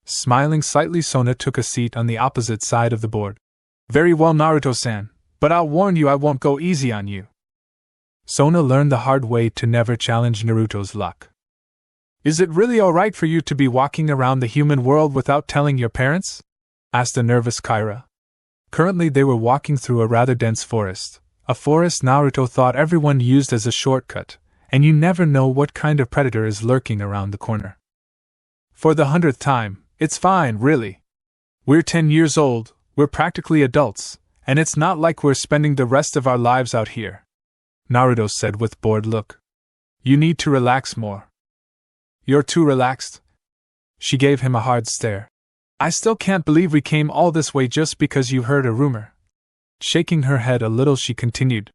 Smiling slightly, Sona took a seat on the opposite side of the board. Very well, Naruto-san, but I'll warn you I won't go easy on you. Sona learned the hard way to never challenge Naruto's luck. Is it really alright for you to be walking around the human world without telling your parents? Asked a nervous Kaira. Currently they were walking through a rather dense forest, a forest Naruto thought everyone used as a shortcut, and you never know what kind of predator is lurking around the corner. For the 100th time, it's fine, really. We're 10 years old, we're practically adults, And it's not like we're spending the rest of our lives out here, Naruto said with bored look. You need to relax more. You're too relaxed. She gave him a hard stare. I still can't believe we came all this way just because you heard a rumor. Shaking her head a little, she continued.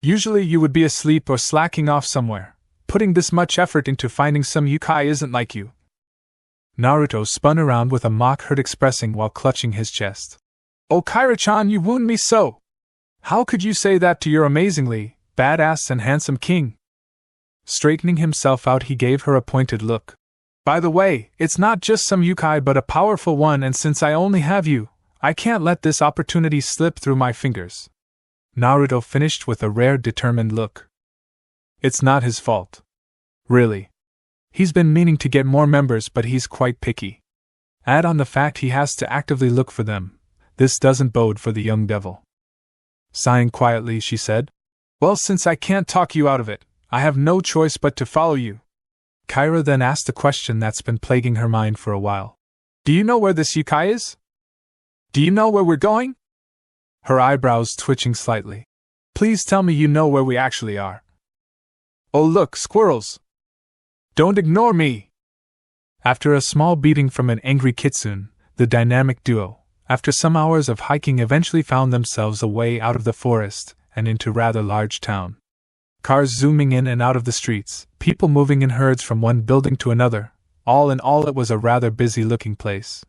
Usually you would be asleep or slacking off somewhere. Putting this much effort into finding some yokai isn't like you. Naruto spun around with a mock-hurt expressing while clutching his chest. Oh Kaira-chan, you wound me so! How could you say that to your amazingly badass and handsome king? Straightening himself out, he gave her a pointed look. By the way, it's not just some yokai but a powerful one, and since I only have you, I can't let this opportunity slip through my fingers. Naruto finished with a rare determined look. It's not his fault. Really. He's been meaning to get more members, but he's quite picky. Add on the fact he has to actively look for them. This doesn't bode for the young devil. Sighing quietly, she said, Well, since I can't talk you out of it, I have no choice but to follow you. Kaira then asked a question that's been plaguing her mind for a while. Do you know where this yokai is? Do you know where we're going? Her eyebrows twitching slightly. Please tell me you know where we actually are. Oh look, squirrels! Don't ignore me! After a small beating from an angry kitsune, the dynamic duo, after some hours of hiking, eventually found themselves a way out of the forest and into rather large town. Cars zooming in and out of the streets, people moving in herds from one building to another. All in all, it was a rather busy-looking place.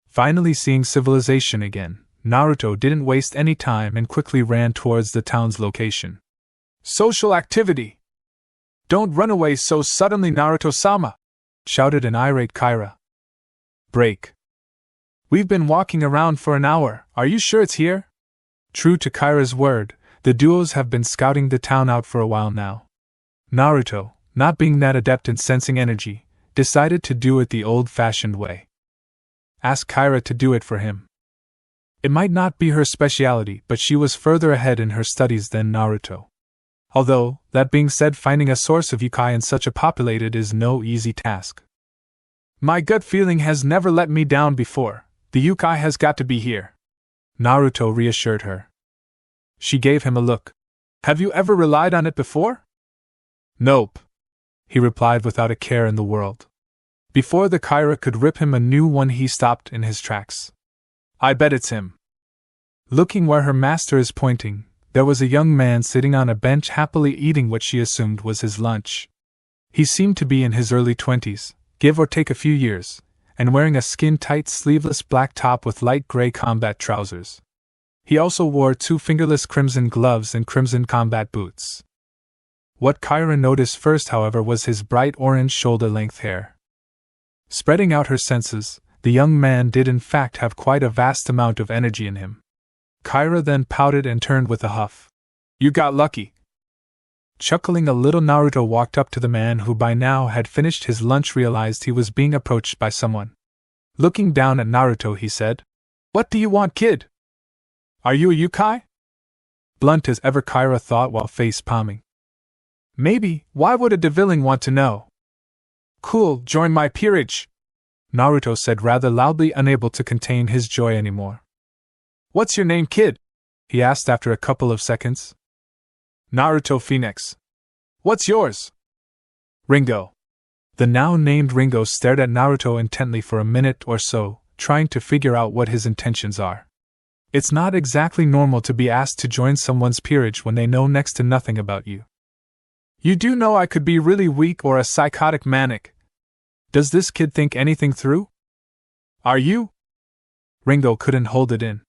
Finally seeing civilization again, Naruto didn't waste any time and quickly ran towards the town's location. Social activity! Don't run away so suddenly, Naruto-sama! Shouted an irate Kaira. Break. We've been walking around for an hour, are you sure it's here? True to Kaira's word, the duos have been scouting the town out for a while now. Naruto, not being that adept in sensing energy, decided to do it the old-fashioned way. Ask Kaira to do it for him. It might not be her specialty, but she was further ahead in her studies than Naruto. Although, that being said, finding a source of yokai in such a populated is no easy task. My gut feeling has never let me down before. The yokai has got to be here. Naruto reassured her. She gave him a look. Have you ever relied on it before? Nope, he replied without a care in the world. Before the Kaira could rip him a new one, he stopped in his tracks. I bet it's him. Looking where her master is pointing, there was a young man sitting on a bench happily eating what she assumed was his lunch. He seemed to be in his early 20s, give or take a few years, and wearing a skin-tight sleeveless black top with light gray combat trousers. He also wore 2 fingerless crimson gloves and crimson combat boots. What Kaira noticed first, however, was his bright orange shoulder-length hair. Spreading out her senses, the young man did in fact have quite a vast amount of energy in him. Kaira then pouted and turned with a huff. You got lucky. Chuckling a little, Naruto walked up to the man who by now had finished his lunch, realized he was being approached by someone. Looking down at Naruto, he said, What do you want, kid? Are you a yokai? Blunt as ever, Kaira thought while face-palming. Maybe, why would a deviling want to know? Cool, join my peerage, Naruto said rather loudly, unable to contain his joy anymore. What's your name, kid? He asked after a couple of seconds. Naruto Phoenix. What's yours? Ringo. The now named Ringo stared at Naruto intently for a minute or so, trying to figure out what his intentions are. It's not exactly normal to be asked to join someone's peerage when they know next to nothing about you. You do know I could be really weak or a psychotic manic. Does this kid think anything through? Are you? Ringo couldn't hold it in.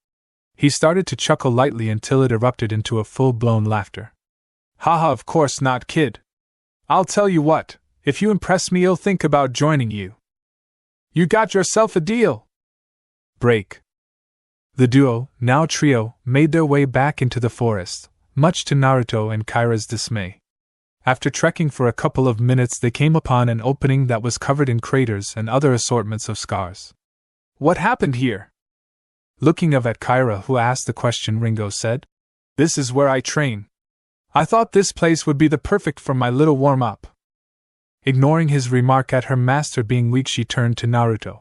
He started to chuckle lightly until it erupted into a full-blown laughter. Haha, of course not, kid. I'll tell you what, if you impress me, I'll think about joining you. You got yourself a deal. Break. The duo, now trio, made their way back into the forest, much to Naruto and Kaira's dismay. After trekking for a couple of minutes, they came upon an opening that was covered in craters and other assortments of scars. What happened here? Looking up at Kaira, who asked the question, Ringo said, This is where I train. I thought this place would be the perfect for my little warm-up. Ignoring his remark at her master being weak, she turned to Naruto.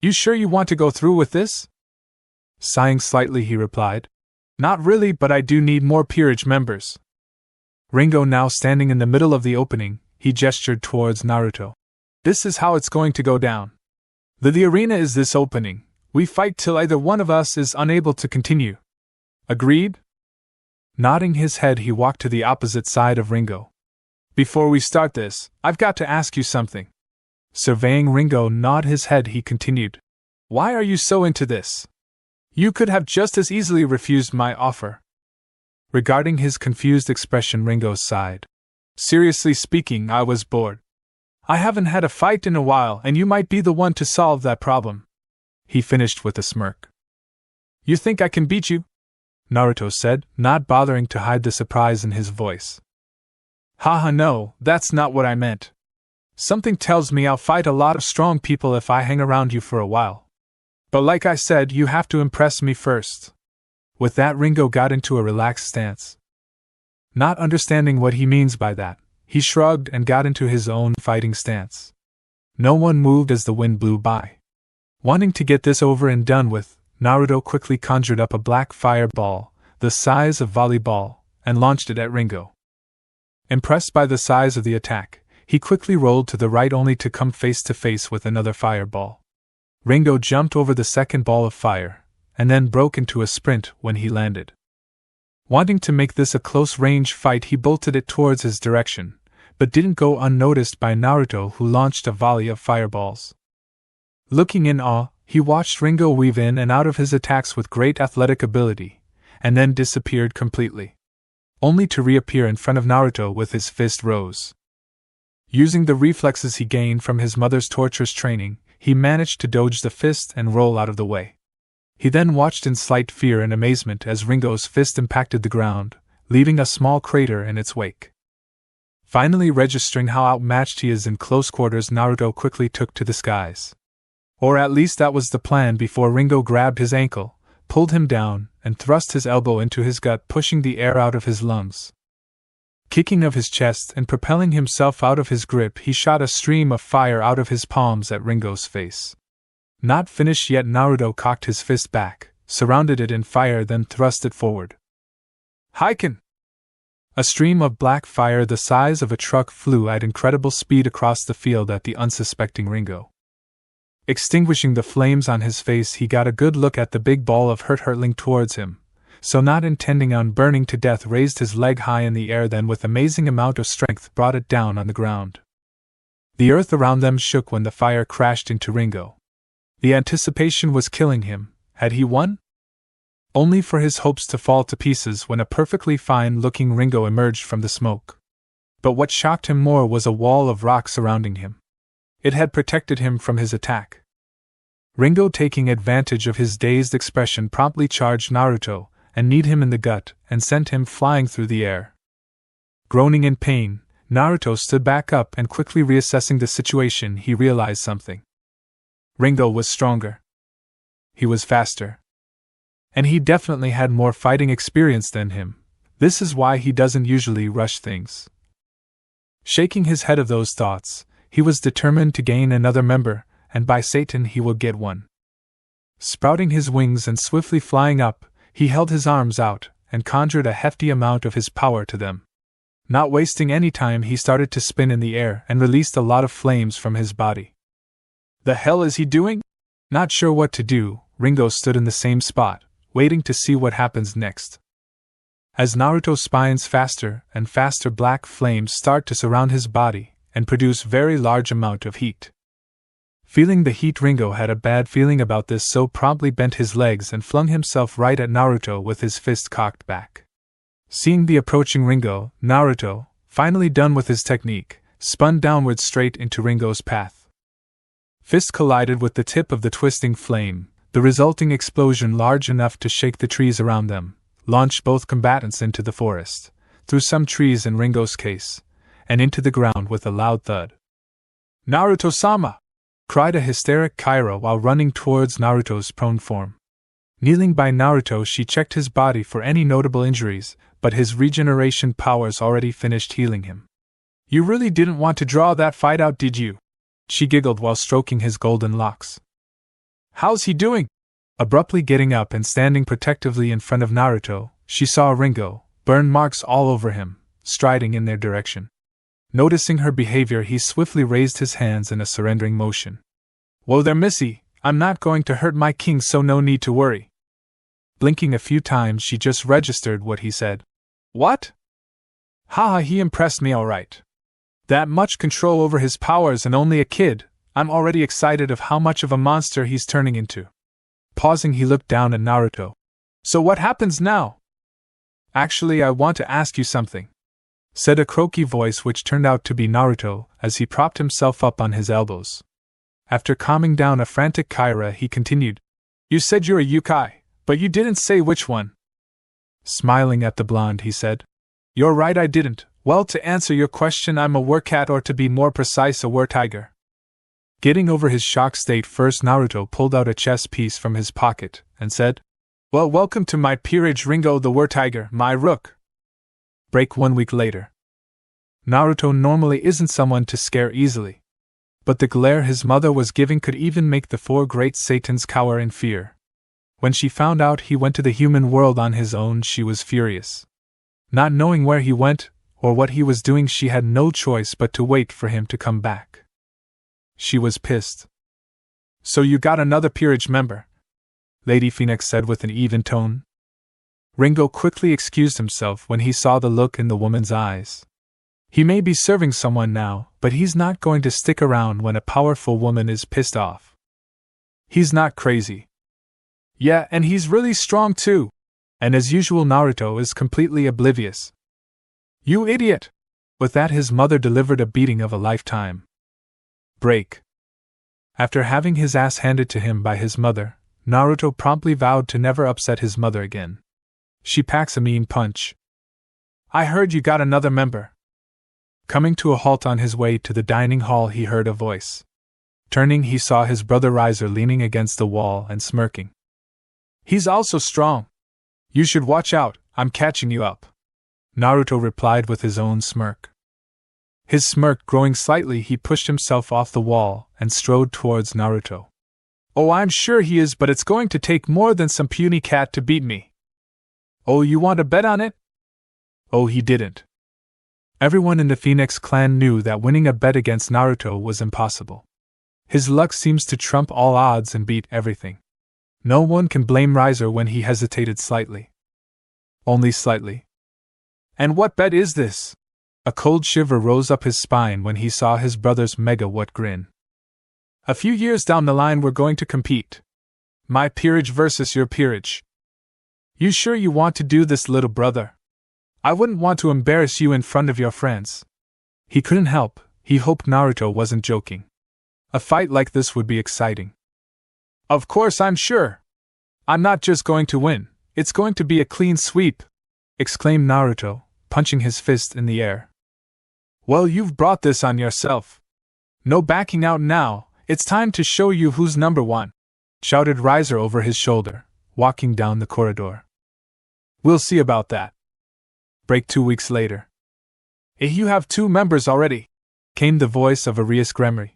You sure you want to go through with this? Sighing slightly, he replied. Not really, but I do need more peerage members. Ringo, now standing in the middle of the opening, he gestured towards Naruto. This is how it's going to go down. The arena is this opening. We fight till either one of us is unable to continue. Agreed? Nodding his head, he walked to the opposite side of Ringo. Before we start this, I've got to ask you something. Surveying Ringo nod his head, he continued. Why are you so into this? You could have just as easily refused my offer. Regarding his confused expression, Ringo sighed. Seriously speaking, I was bored. I haven't had a fight in a while, and you might be the one to solve that problem. He finished with a smirk. You think I can beat you? Naruto said, not bothering to hide the surprise in his voice. Haha, no, that's not what I meant. Something tells me I'll fight a lot of strong people if I hang around you for a while. But like I said, you have to impress me first. With that, Ringo got into a relaxed stance. Not understanding what he means by that, he shrugged and got into his own fighting stance. No one moved as the wind blew by. Wanting to get this over and done with, Naruto quickly conjured up a black fireball, the size of volleyball, and launched it at Ringo. Impressed by the size of the attack, he quickly rolled to the right only to come face to face with another fireball. Ringo jumped over the second ball of fire, and then broke into a sprint when he landed. Wanting to make this a close-range fight, he bolted it towards his direction, but didn't go unnoticed by Naruto, who launched a volley of fireballs. Looking in awe, he watched Ringo weave in and out of his attacks with great athletic ability, and then disappeared completely, only to reappear in front of Naruto with his fist rose. Using the reflexes he gained from his mother's torturous training, he managed to dodge the fist and roll out of the way. He then watched in slight fear and amazement as Ringo's fist impacted the ground, leaving a small crater in its wake. Finally registering how outmatched he is in close quarters, Naruto quickly took to the skies. Or at least that was the plan before Ringo grabbed his ankle, pulled him down, and thrust his elbow into his gut, pushing the air out of his lungs. Kicking of his chest and propelling himself out of his grip, he shot a stream of fire out of his palms at Ringo's face. Not finished yet, Naruto cocked his fist back, surrounded it in fire, then thrust it forward. Heiken! A stream of black fire the size of a truck flew at incredible speed across the field at the unsuspecting Ringo. Extinguishing the flames on his face, he got a good look at the big ball of hurt hurtling towards him, so not intending on burning to death, raised his leg high in the air, then with amazing amount of strength brought it down on the ground. The earth around them shook when the fire crashed into Ringo. The anticipation was killing him. Had he won? Only for his hopes to fall to pieces when a perfectly fine-looking Ringo emerged from the smoke. But what shocked him more was a wall of rock surrounding him. It had protected him from his attack. Ringo, taking advantage of his dazed expression, promptly charged Naruto and kneed him in the gut and sent him flying through the air. Groaning in pain, Naruto stood back up and, quickly reassessing the situation, he realized something. Ringo was stronger. He was faster. And he definitely had more fighting experience than him. This is why he doesn't usually rush things. Shaking his head of those thoughts, he was determined to gain another member, and by Satan he would get one. Sprouting his wings and swiftly flying up, he held his arms out and conjured a hefty amount of his power to them. Not wasting any time, he started to spin in the air and released a lot of flames from his body. The hell is he doing? Not sure what to do, Ringo stood in the same spot, waiting to see what happens next. As Naruto spins faster and faster, black flames start to surround his body and produce very large amount of heat. Feeling the heat, Ringo had a bad feeling about this, so promptly bent his legs and flung himself right at Naruto with his fist cocked back. Seeing the approaching Ringo, Naruto, finally done with his technique, spun downward straight into Ringo's path. Fist collided with the tip of the twisting flame, the resulting explosion, large enough to shake the trees around them, launched both combatants into the forest, through some trees in Ringo's case, and into the ground with a loud thud. Naruto-sama! Cried a hysteric Kyra while running towards Naruto's prone form. Kneeling by Naruto, she checked his body for any notable injuries, but his regeneration powers already finished healing him. You really didn't want to draw that fight out, did you? She giggled while stroking his golden locks. How's he doing? Abruptly getting up and standing protectively in front of Naruto, she saw Ringo, burn marks all over him, striding in their direction. Noticing her behavior, he swiftly raised his hands in a surrendering motion. Whoa there, Missy, I'm not going to hurt my king, so no need to worry. Blinking a few times, she just registered what he said. What? Haha, he impressed me alright. That much control over his powers and only a kid, I'm already excited of how much of a monster he's turning into. Pausing, he looked down at Naruto. So what happens now? Actually, I want to ask you something, said a croaky voice which turned out to be Naruto as he propped himself up on his elbows. After calming down a frantic Kyra, he continued. You said you're a yokai, but you didn't say which one. Smiling at the blonde, he said. You're right, I didn't. Well, to answer your question, I'm a wercat, or to be more precise, a wertiger. Getting over his shock state first, Naruto pulled out a chess piece from his pocket and said, Well, welcome to my peerage, Ringo the wertiger, my rook. Break 1 week later. Naruto normally isn't someone to scare easily, but the glare his mother was giving could even make the 4 great Satans cower in fear. When she found out he went to the human world on his own, she was furious. Not knowing where he went or what he was doing, she had no choice but to wait for him to come back. She was pissed. So you got another peerage member? Lady Phoenix said with an even tone. Ringo quickly excused himself when he saw the look in the woman's eyes. He may be serving someone now, but he's not going to stick around when a powerful woman is pissed off. He's not crazy. Yeah, and he's really strong too. And as usual, Naruto is completely oblivious. You idiot! With that, his mother delivered a beating of a lifetime. Break. After having his ass handed to him by his mother, Naruto promptly vowed to never upset his mother again. She packs a mean punch. I heard you got another member. Coming to a halt on his way to the dining hall, he heard a voice. Turning, he saw his brother Riser leaning against the wall and smirking. He's also strong. You should watch out, I'm catching you up. Naruto replied with his own smirk. His smirk growing slightly, he pushed himself off the wall and strode towards Naruto. Oh, I'm sure he is, but it's going to take more than some puny cat to beat me. Oh, you want to bet on it? Oh, he didn't. Everyone in the Phoenix clan knew that winning a bet against Naruto was impossible. His luck seems to trump all odds and beat everything. No one can blame Riser when he hesitated slightly. Only slightly. And what bet is this? A cold shiver rose up his spine when he saw his brother's mega-what grin. A few years down the line we're going to compete. My peerage versus your peerage. You sure you want to do this, little brother? I wouldn't want to embarrass you in front of your friends. He couldn't help, he hoped Naruto wasn't joking. A fight like this would be exciting. Of course, I'm sure. I'm not just going to win, it's going to be a clean sweep, exclaimed Naruto, punching his fist in the air. Well, you've brought this on yourself. No backing out now, it's time to show you who's number one, shouted Riser over his shoulder, walking down the corridor. We'll see about that. Break 2 weeks later. You have 2 members already, came the voice of Arias Gremory.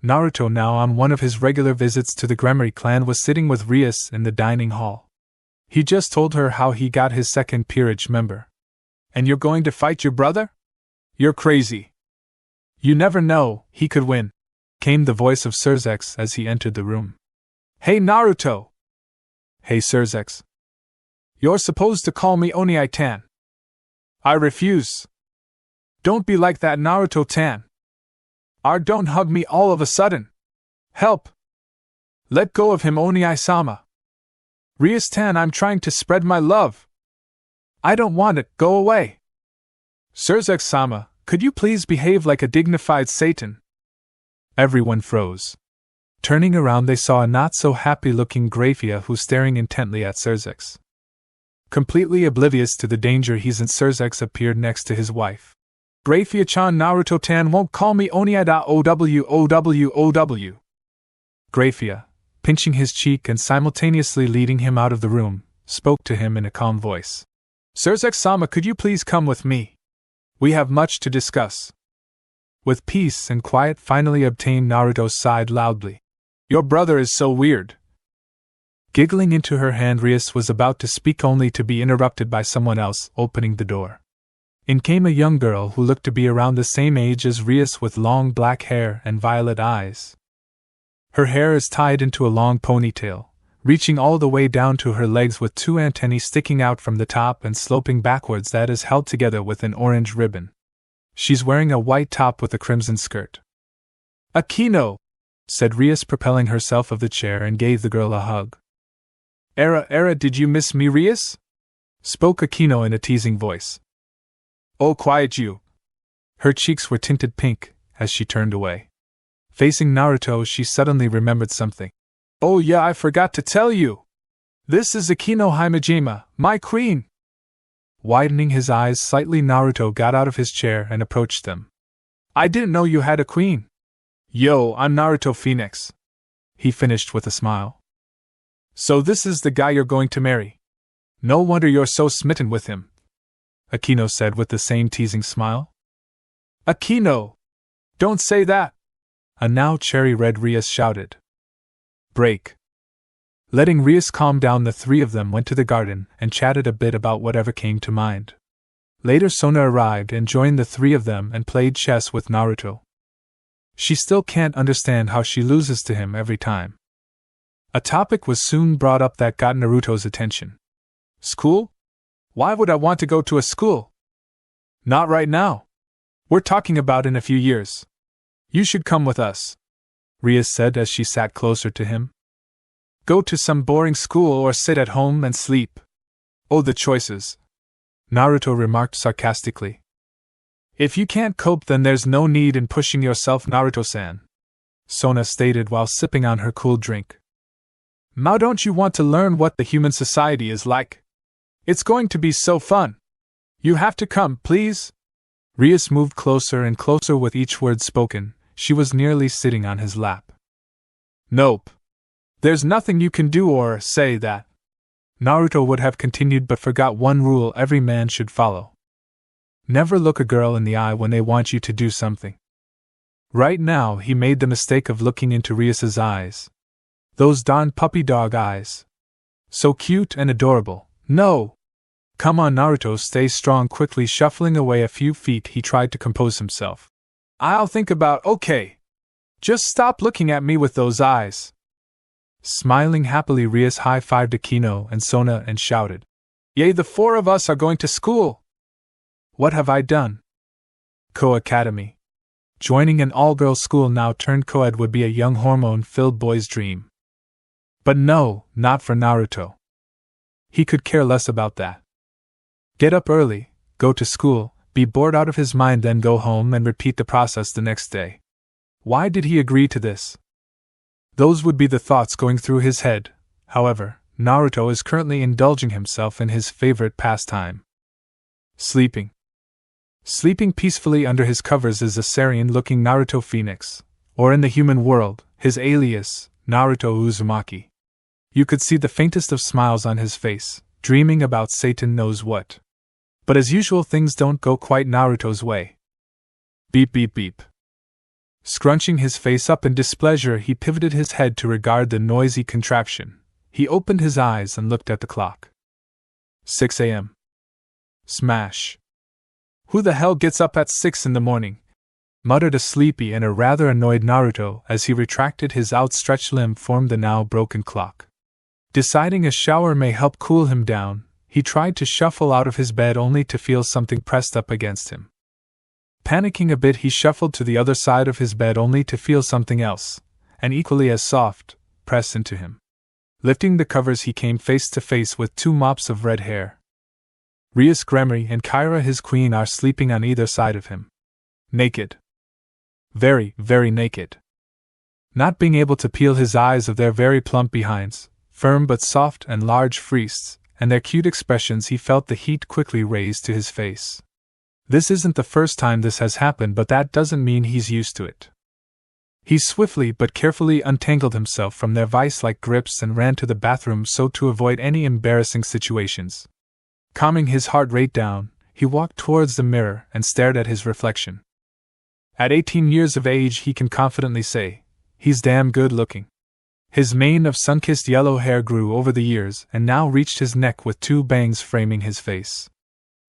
Naruto, now on one of his regular visits to the Gremory clan, was sitting with Rias in the dining hall. He just told her how he got his second peerage member. And you're going to fight your brother? You're crazy. You never know, he could win, came the voice of Surzex as he entered the room. Hey Naruto! Hey Surzex. You're supposed to call me Oniai-tan. I refuse. Don't be like that, Naruto-tan. Don't hug me all of a sudden. Help! Let go of him, Oniai-sama. Rias-tan, I'm trying to spread my love. I don't want it, go away. Surzex-sama, could you please behave like a dignified Satan? Everyone froze. Turning around, they saw a not-so-happy-looking Grafia who staring intently at Surzex. Completely oblivious to the danger he's in, Surzex appeared next to his wife. Grafia-chan, Naruto-tan won't call me Oniai-OW. Grafia, pinching his cheek and simultaneously leading him out of the room, spoke to him in a calm voice. Surzex-sama, could you please come with me? We have much to discuss. With peace and quiet finally obtained, Naruto sighed loudly. Your brother is so weird. Giggling into her hand, Rias was about to speak only to be interrupted by someone else opening the door. In came a young girl who looked to be around the same age as Rias with long black hair and violet eyes. Her hair is tied into a long ponytail, reaching all the way down to her legs with two antennae sticking out from the top and sloping backwards that is held together with an orange ribbon. She's wearing a white top with a crimson skirt. "Akino!" said Rias, propelling herself of the chair and gave the girl a hug. Era, did you miss me, Rias?" spoke Akino in a teasing voice. "Oh, quiet you." Her cheeks were tinted pink as she turned away. Facing Naruto, she suddenly remembered something. "Oh yeah, I forgot to tell you. This is Akino Himejima, my queen." Widening his eyes slightly, Naruto got out of his chair and approached them. "I didn't know you had a queen." "Yo, I'm Naruto Phoenix," he finished with a smile. "So this is the guy you're going to marry? No wonder you're so smitten with him," Akino said with the same teasing smile. "Akino! Don't say that!" a now cherry-red Rias shouted. Break. Letting Rias calm down, the three of them went to the garden and chatted a bit about whatever came to mind. Later Sona arrived and joined the three of them and played chess with Naruto. She still can't understand how she loses to him every time. A topic was soon brought up that got Naruto's attention. "School? Why would I want to go to a school?" "Not right now. We're talking about in a few years. You should come with us," Rias said as she sat closer to him. "Go to some boring school or sit at home and sleep. Oh, the choices," Naruto remarked sarcastically. "If you can't cope, then there's no need in pushing yourself, Naruto-san," Sona stated while sipping on her cool drink. "Mao, don't you want to learn what the human society is like? It's going to be so fun. You have to come, please." Rias moved closer and closer with each word spoken. She was nearly sitting on his lap. "Nope. There's nothing you can do or say that," Naruto would have continued but forgot one rule every man should follow. Never look a girl in the eye when they want you to do something. Right now he made the mistake of looking into Rias's eyes. Those darn puppy dog eyes. So cute and adorable. "No! Come on, Naruto, stay strong." Quickly shuffling away a few feet, he tried to compose himself. "I'll think about okay. Just stop looking at me with those eyes." Smiling happily, Rias high-fived Akino and Sona and shouted, "Yay, the four of us are going to school!" What have I done? Co-Academy. Joining an all-girls school now turned co-ed would be a young hormone-filled boy's dream. But no, not for Naruto. He could care less about that. Get up early, go to school, be bored out of his mind, then go home and repeat the process the next day. Why did he agree to this? Those would be the thoughts going through his head. However, Naruto is currently indulging himself in his favorite pastime. Sleeping. Sleeping peacefully under his covers is a Saiyan-looking Naruto Phoenix, or in the human world, his alias, Naruto Uzumaki. You could see the faintest of smiles on his face, dreaming about Satan knows what. But as usual, things don't go quite Naruto's way. Beep beep beep. Scrunching his face up in displeasure, he pivoted his head to regard the noisy contraption. He opened his eyes and looked at the clock. 6 a.m. Smash. Who the hell gets up at 6 in the morning? Muttered a sleepy and a rather annoyed Naruto as he retracted his outstretched limb formed the now broken clock. Deciding a shower may help cool him down, he tried to shuffle out of his bed only to feel something pressed up against him. Panicking a bit, he shuffled to the other side of his bed only to feel something else, and equally as soft, press into him. Lifting the covers, he came face to face with two mops of red hair. Rias Gremory and Kyra, his queen, are sleeping on either side of him. Naked. Very, very naked. Not being able to peel his eyes of their very plump behinds, firm but soft and large friests, and their cute expressions, he felt the heat quickly raise to his face. This isn't the first time this has happened, but that doesn't mean he's used to it. He swiftly but carefully untangled himself from their vice-like grips and ran to the bathroom so to avoid any embarrassing situations. Calming his heart rate down, he walked towards the mirror and stared at his reflection. At 18 years of age, he can confidently say, he's damn good looking. His mane of sun-kissed yellow hair grew over the years and now reached his neck with two bangs framing his face.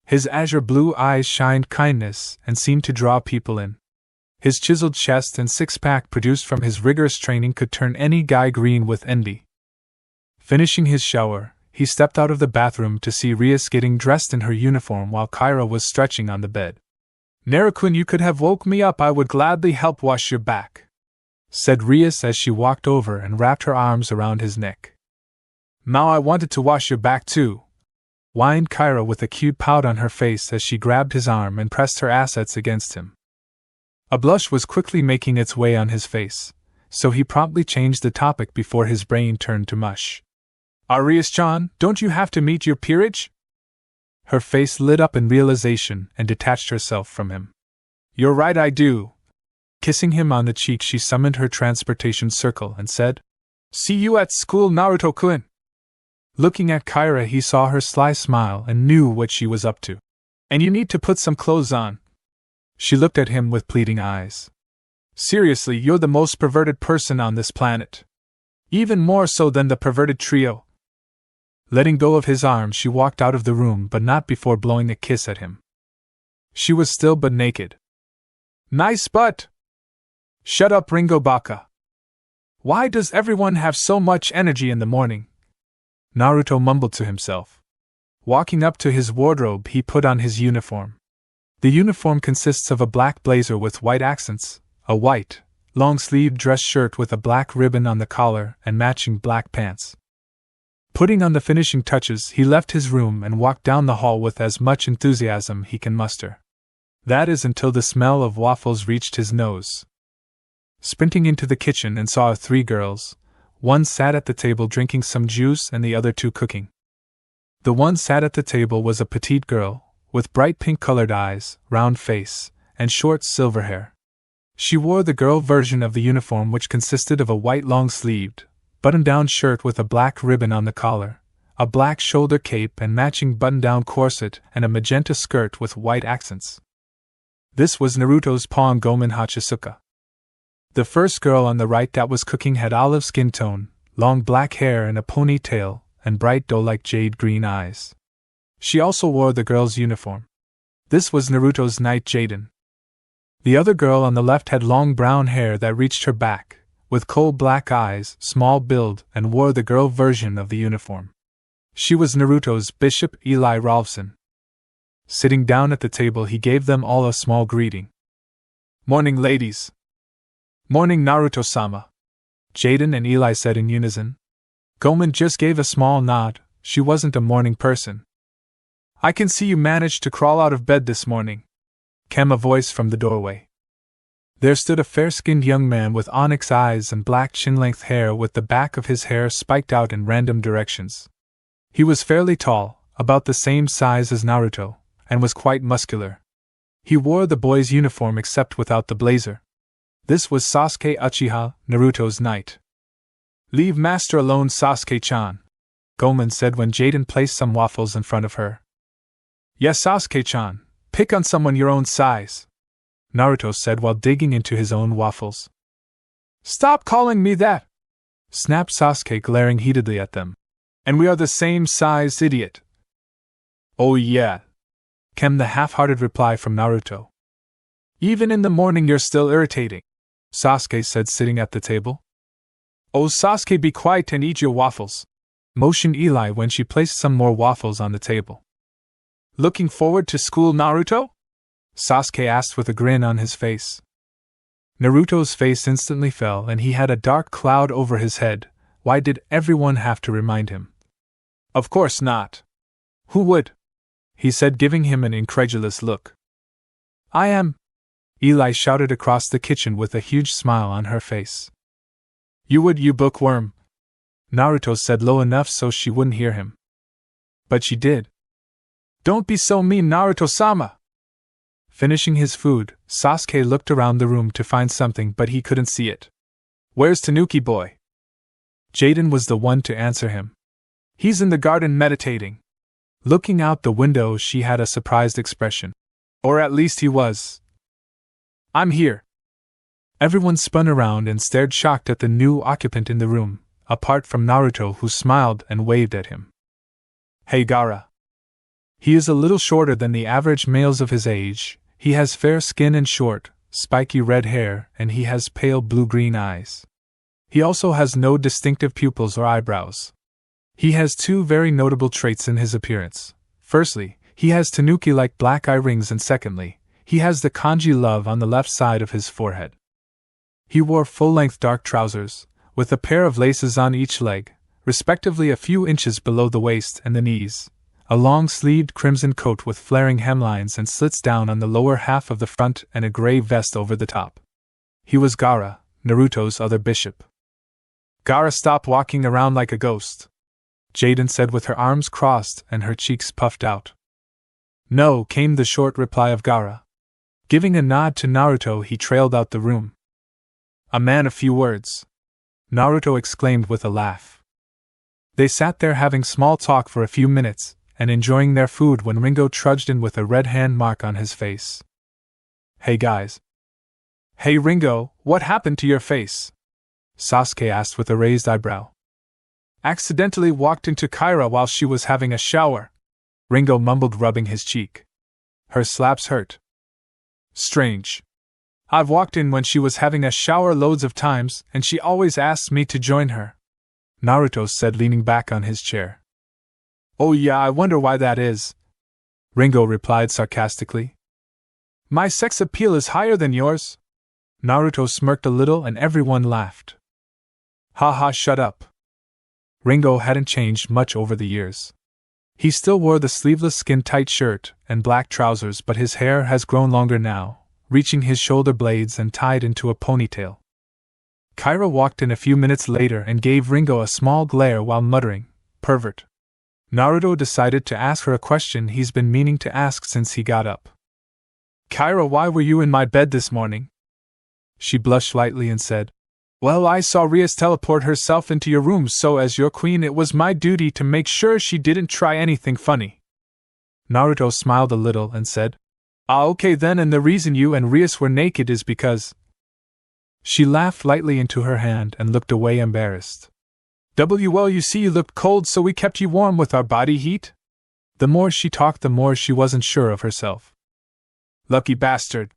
His azure blue eyes shined kindness and seemed to draw people in. His chiseled chest and six-pack produced from his rigorous training could turn any guy green with envy. Finishing his shower, he stepped out of the bathroom to see Rias getting dressed in her uniform while Kyra was stretching on the bed. "Naruto, you could have woke me up, I would gladly help wash your back," said Rias as she walked over and wrapped her arms around his neck. "Now I wanted to wash your back too," whined Kyra with a cute pout on her face as she grabbed his arm and pressed her assets against him. A blush was quickly making its way on his face, so he promptly changed the topic before his brain turned to mush. "Arias-chan, don't you have to meet your peerage?" Her face lit up in realization and detached herself from him. "You're right, I do." Kissing him on the cheek, she summoned her transportation circle and said, "See you at school, Naruto-kun." Looking at Kyra, he saw her sly smile and knew what she was up to. "And you need to put some clothes on." She looked at him with pleading eyes. "Seriously, you're the most perverted person on this planet. Even more so than the perverted trio." Letting go of his arm, she walked out of the room, but not before blowing a kiss at him. She was still but naked. "Nice butt!" "Shut up, Ringo Baka. Why does everyone have so much energy in the morning?" Naruto mumbled to himself. Walking up to his wardrobe, he put on his uniform. The uniform consists of a black blazer with white accents, a white, long-sleeved dress shirt with a black ribbon on the collar, and matching black pants. Putting on the finishing touches, he left his room and walked down the hall with as much enthusiasm he can muster. That is until the smell of waffles reached his nose. Sprinting into the kitchen and saw three girls. One sat at the table drinking some juice and the other two cooking. The one sat at the table was a petite girl, with bright pink-colored eyes, round face, and short silver hair. She wore the girl version of the uniform, which consisted of a white long-sleeved, button-down shirt with a black ribbon on the collar, a black shoulder cape and matching button-down corset, and a magenta skirt with white accents. This was Naruto's pawn Gomen Hachisuka. The first girl on the right that was cooking had olive skin tone, long black hair and a ponytail, and bright doe-like jade green eyes. She also wore the girl's uniform. This was Naruto's knight Jaden. The other girl on the left had long brown hair that reached her back, with coal-black eyes, small build, and wore the girl version of the uniform. She was Naruto's Bishop Eli Rolfson. Sitting down at the table, he gave them all a small greeting. "Morning, ladies." "Morning, Naruto-sama," Jaden and Eli said in unison. Gomen just gave a small nod. She wasn't a morning person. "I can see you managed to crawl out of bed this morning," came a voice from the doorway. There stood a fair-skinned young man with onyx eyes and black chin-length hair, with the back of his hair spiked out in random directions. He was fairly tall, about the same size as Naruto, and was quite muscular. He wore the boy's uniform except without the blazer. This was Sasuke Uchiha, Naruto's knight. "Leave master alone, Sasuke-chan," Gomen said when Jaden placed some waffles in front of her. "Yes, Sasuke-chan, pick on someone your own size," Naruto said while digging into his own waffles. "Stop calling me that!" snapped Sasuke, glaring heatedly at them. "And we are the same size, idiot." "Oh yeah," came the half-hearted reply from Naruto. "Even in the morning you're still irritating," Sasuke said, sitting at the table. "Oh Sasuke, be quiet and eat your waffles," motioned Eli when she placed some more waffles on the table. "Looking forward to school, Naruto?" Sasuke asked with a grin on his face. Naruto's face instantly fell and he had a dark cloud over his head. Why did everyone have to remind him? "Of course not. Who would?" he said, giving him an incredulous look. "I am," Eli shouted across the kitchen with a huge smile on her face. "You would, you bookworm," Naruto said low enough so she wouldn't hear him. But she did. "Don't be so mean, Naruto-sama." Finishing his food, Sasuke looked around the room to find something, but he couldn't see it. "Where's Tanuki boy?" Jaden was the one to answer him. "He's in the garden meditating." Looking out the window, she had a surprised expression. Or at least he was. "I'm here." Everyone spun around and stared shocked at the new occupant in the room, apart from Naruto, who smiled and waved at him. Hey Gaara. He is a little shorter than the average males of his age, he has fair skin and short, spiky red hair, and he has pale blue-green eyes. He also has no distinctive pupils or eyebrows. He has two very notable traits in his appearance. Firstly, he has tanuki-like black eye rings, and secondly, he has the kanji love on the left side of his forehead. He wore full-length dark trousers, with a pair of laces on each leg, respectively a few inches below the waist and the knees, a long-sleeved crimson coat with flaring hemlines and slits down on the lower half of the front, and a gray vest over the top. He was Gaara, Naruto's other bishop. Gaara, stop walking around like a ghost, Jaden said with her arms crossed and her cheeks puffed out. No, came the short reply of Gaara. Giving a nod to Naruto, he trailed out the room. A man of few words, Naruto exclaimed with a laugh. They sat there having small talk for a few minutes, and enjoying their food when Ringo trudged in with a red hand mark on his face. Hey guys. Hey Ringo, what happened to your face? Sasuke asked with a raised eyebrow. Accidentally walked into Kyra while she was having a shower, Ringo mumbled, rubbing his cheek. Her slaps hurt. Strange. I've walked in when she was having a shower loads of times, and she always asks me to join her, Naruto said, leaning back on his chair. Oh yeah, I wonder why that is, Ringo replied sarcastically. My sex appeal is higher than yours. Naruto smirked a little and everyone laughed. Haha, shut up. Ringo hadn't changed much over the years. He still wore the sleeveless skin-tight shirt and black trousers, but his hair has grown longer now, reaching his shoulder blades and tied into a ponytail. Kyra walked in a few minutes later and gave Ringo a small glare while muttering, "Pervert." Naruto decided to ask her a question he's been meaning to ask since he got up. Kyra, why were you in my bed this morning? She blushed slightly and said, Well, I saw Rias teleport herself into your room, so as your queen it was my duty to make sure she didn't try anything funny. Naruto smiled a little and said, Ah, okay then, and the reason you and Rias were naked is because... She laughed lightly into her hand and looked away embarrassed. Well, you see, you looked cold, so we kept you warm with our body heat. The more she talked, the more she wasn't sure of herself. Lucky bastard.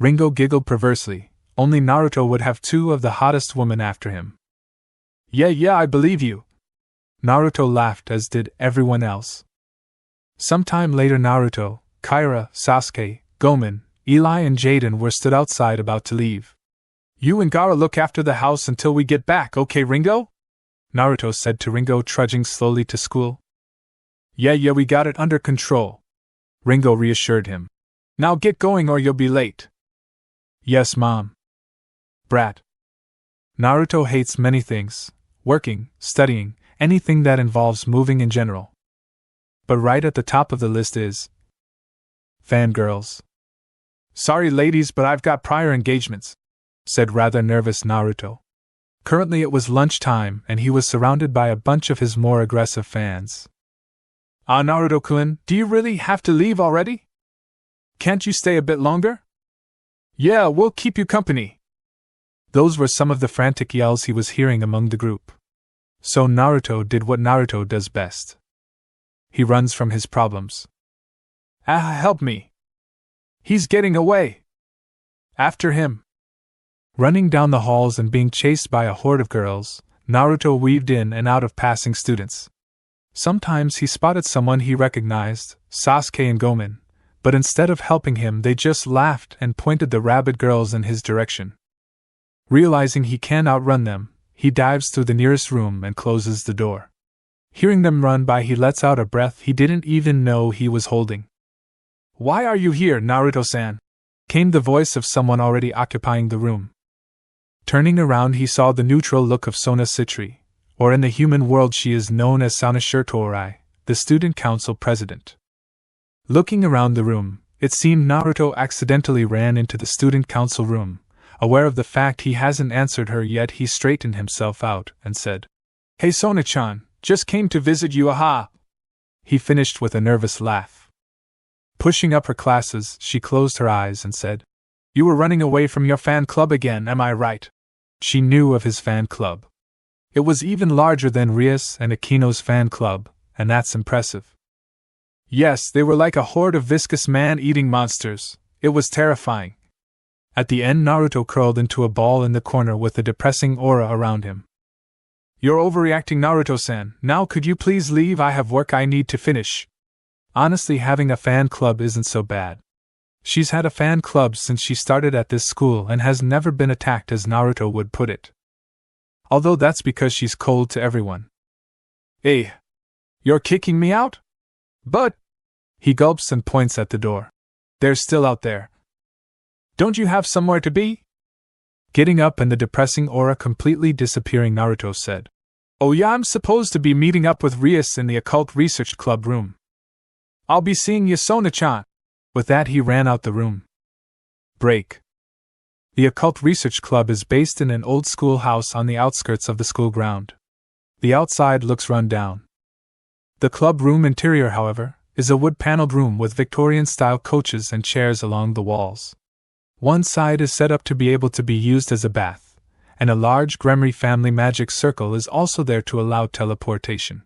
Ringo giggled perversely. Only Naruto would have two of the hottest women after him. Yeah, I believe you. Naruto laughed, as did everyone else. Sometime later, Naruto, Kyra, Sasuke, Gomen, Eli and Jaden were stood outside about to leave. You and Gaara look after the house until we get back, okay, Ringo? Naruto said to Ringo, trudging slowly to school. Yeah, we got it under control, Ringo reassured him. Now get going or you'll be late. Yes, Mom. Brat. Naruto hates many things: working, studying, anything that involves moving in general. But right at the top of the list is fangirls. Sorry ladies, but I've got prior engagements, said rather nervous Naruto. Currently it was lunchtime and he was surrounded by a bunch of his more aggressive fans. Ah, Naruto-kun, do you really have to leave already? Can't you stay a bit longer? Yeah, we'll keep you company. Those were some of the frantic yells he was hearing among the group. So Naruto did what Naruto does best. He runs from his problems. Ah, help me. He's getting away. After him. Running down the halls and being chased by a horde of girls, Naruto weaved in and out of passing students. Sometimes he spotted someone he recognized, Sasuke and Gomen, but instead of helping him they just laughed and pointed the rabid girls in his direction. Realizing he can't outrun them, he dives through the nearest room and closes the door. Hearing them run by, he lets out a breath he didn't even know he was holding. Why are you here, Naruto-san? Came the voice of someone already occupying the room. Turning around, he saw the neutral look of Sona Citri, or in the human world she is known as Saunashir Torai, the student council president. Looking around the room, it seemed Naruto accidentally ran into the student council room. Aware of the fact he hasn't answered her yet, he straightened himself out and said, Hey Sona-chan, just came to visit you, aha! He finished with a nervous laugh. Pushing up her glasses, she closed her eyes and said, You were running away from your fan club again, am I right? She knew of his fan club. It was even larger than Rias and Akino's fan club, and that's impressive. Yes, they were like a horde of viscous man-eating monsters. It was terrifying. At the end, Naruto curled into a ball in the corner with a depressing aura around him. You're overreacting, Naruto-san. Now could you please leave? I have work I need to finish. Honestly, having a fan club isn't so bad. She's had a fan club since she started at this school and has never been attacked, as Naruto would put it. Although that's because she's cold to everyone. Hey, you're kicking me out? But, he gulps and points at the door. They're still out there. Don't you have somewhere to be? Getting up and the depressing aura completely disappearing, Naruto said. Oh yeah, I'm supposed to be meeting up with Rias in the Occult Research Club room. I'll be seeing you, Sona-chan. With that, he ran out the room. Break. The Occult Research Club is based in an old schoolhouse on the outskirts of the school ground. The outside looks run down. The club room interior, however, is a wood-paneled room with Victorian-style couches and chairs along the walls. One side is set up to be able to be used as a bath, and a large Gremory family magic circle is also there to allow teleportation.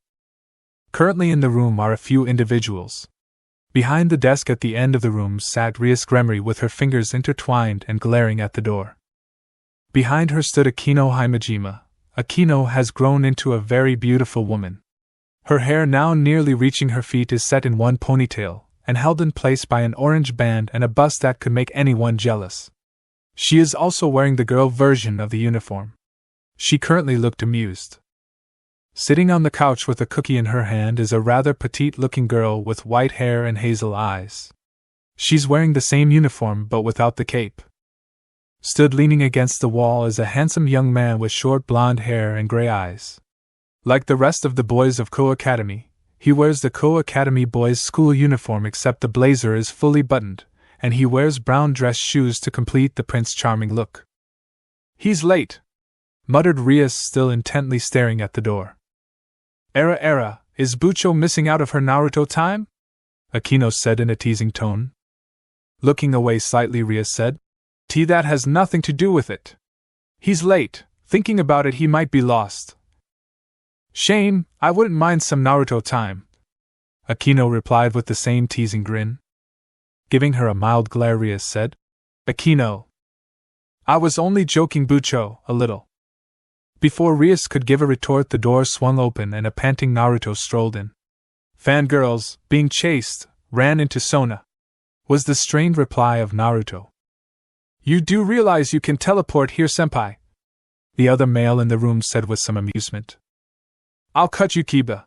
Currently in the room are a few individuals. Behind the desk at the end of the room sat Rias Gremory with her fingers intertwined and glaring at the door. Behind her stood Akino Himejima. Akino has grown into a very beautiful woman. Her hair, now nearly reaching her feet, is set in one ponytail, and held in place by an orange band and a bust that could make anyone jealous. She is also wearing the girl version of the uniform. She currently looked amused. Sitting on the couch with a cookie in her hand is a rather petite-looking girl with white hair and hazel eyes. She's wearing the same uniform but without the cape. Stood leaning against the wall is a handsome young man with short blonde hair and gray eyes. Like the rest of the boys of Ko Academy, he wears the Ko Academy boys' school uniform, except the blazer is fully buttoned, and he wears brown dress shoes to complete the Prince Charming look. He's late, muttered Rias, still intently staring at the door. Era, is Bucho missing out of her Naruto time? Akino said in a teasing tone. Looking away slightly, Rias said, that has nothing to do with it. He's late. Thinking about it, he might be lost. Shame, I wouldn't mind some Naruto time. Akino replied with the same teasing grin. Giving her a mild glare, Rias said, Akino, I was only joking, Bucho, a little. Before Rias could give a retort, the door swung open and a panting Naruto strolled in. Fangirls, being chased, ran into Sona, was the strained reply of Naruto. You do realize you can teleport here, senpai? The other male in the room said with some amusement. I'll cut you, Kiba,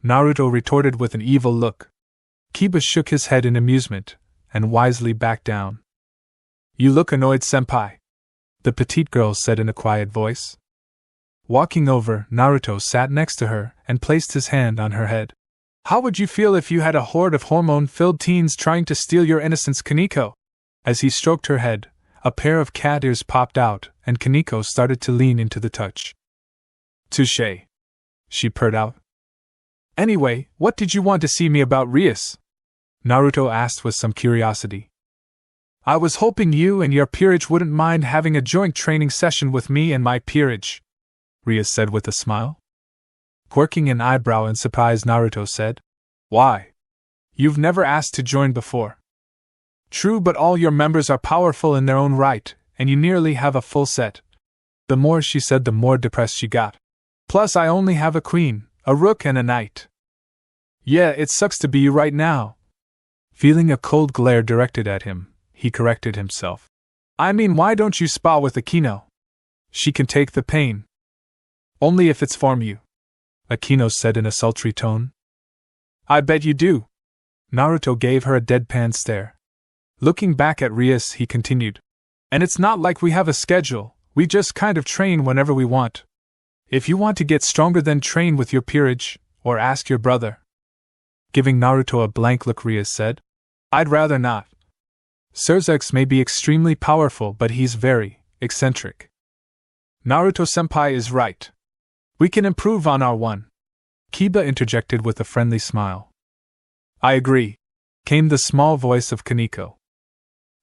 Naruto retorted with an evil look. Kiba shook his head in amusement, and wisely backed down. You look annoyed, senpai, the petite girl said in a quiet voice. Walking over, Naruto sat next to her and placed his hand on her head. How would you feel if you had a horde of hormone-filled teens trying to steal your innocence, Kaneko? As he stroked her head, a pair of cat ears popped out, and Kaneko started to lean into the touch. Touché, she purred out. Anyway, what did you want to see me about, Rias? Naruto asked with some curiosity. I was hoping you and your peerage wouldn't mind having a joint training session with me and my peerage, Rias said with a smile. Quirking an eyebrow in surprise, Naruto said, Why? You've never asked to join before. True, but all your members are powerful in their own right, and you nearly have a full set. The more she said, the more depressed she got. Plus, I only have a queen, a rook, and a knight. Yeah, it sucks to be you right now. Feeling a cold glare directed at him, he corrected himself. I mean, why don't you spa with Akino? She can take the pain. Only if it's for you, Akino said in a sultry tone. I bet you do. Naruto gave her a deadpan stare. Looking back at Rias, he continued. And it's not like we have a schedule, we just kind of train whenever we want. If you want to get stronger, then train with your peerage, or ask your brother. Giving Naruto a blank look, Rias said, I'd rather not. Surzex may be extremely powerful, but he's very eccentric. Naruto-senpai is right. We can improve on our one. Kiba interjected with a friendly smile. I agree, came the small voice of Kaneko.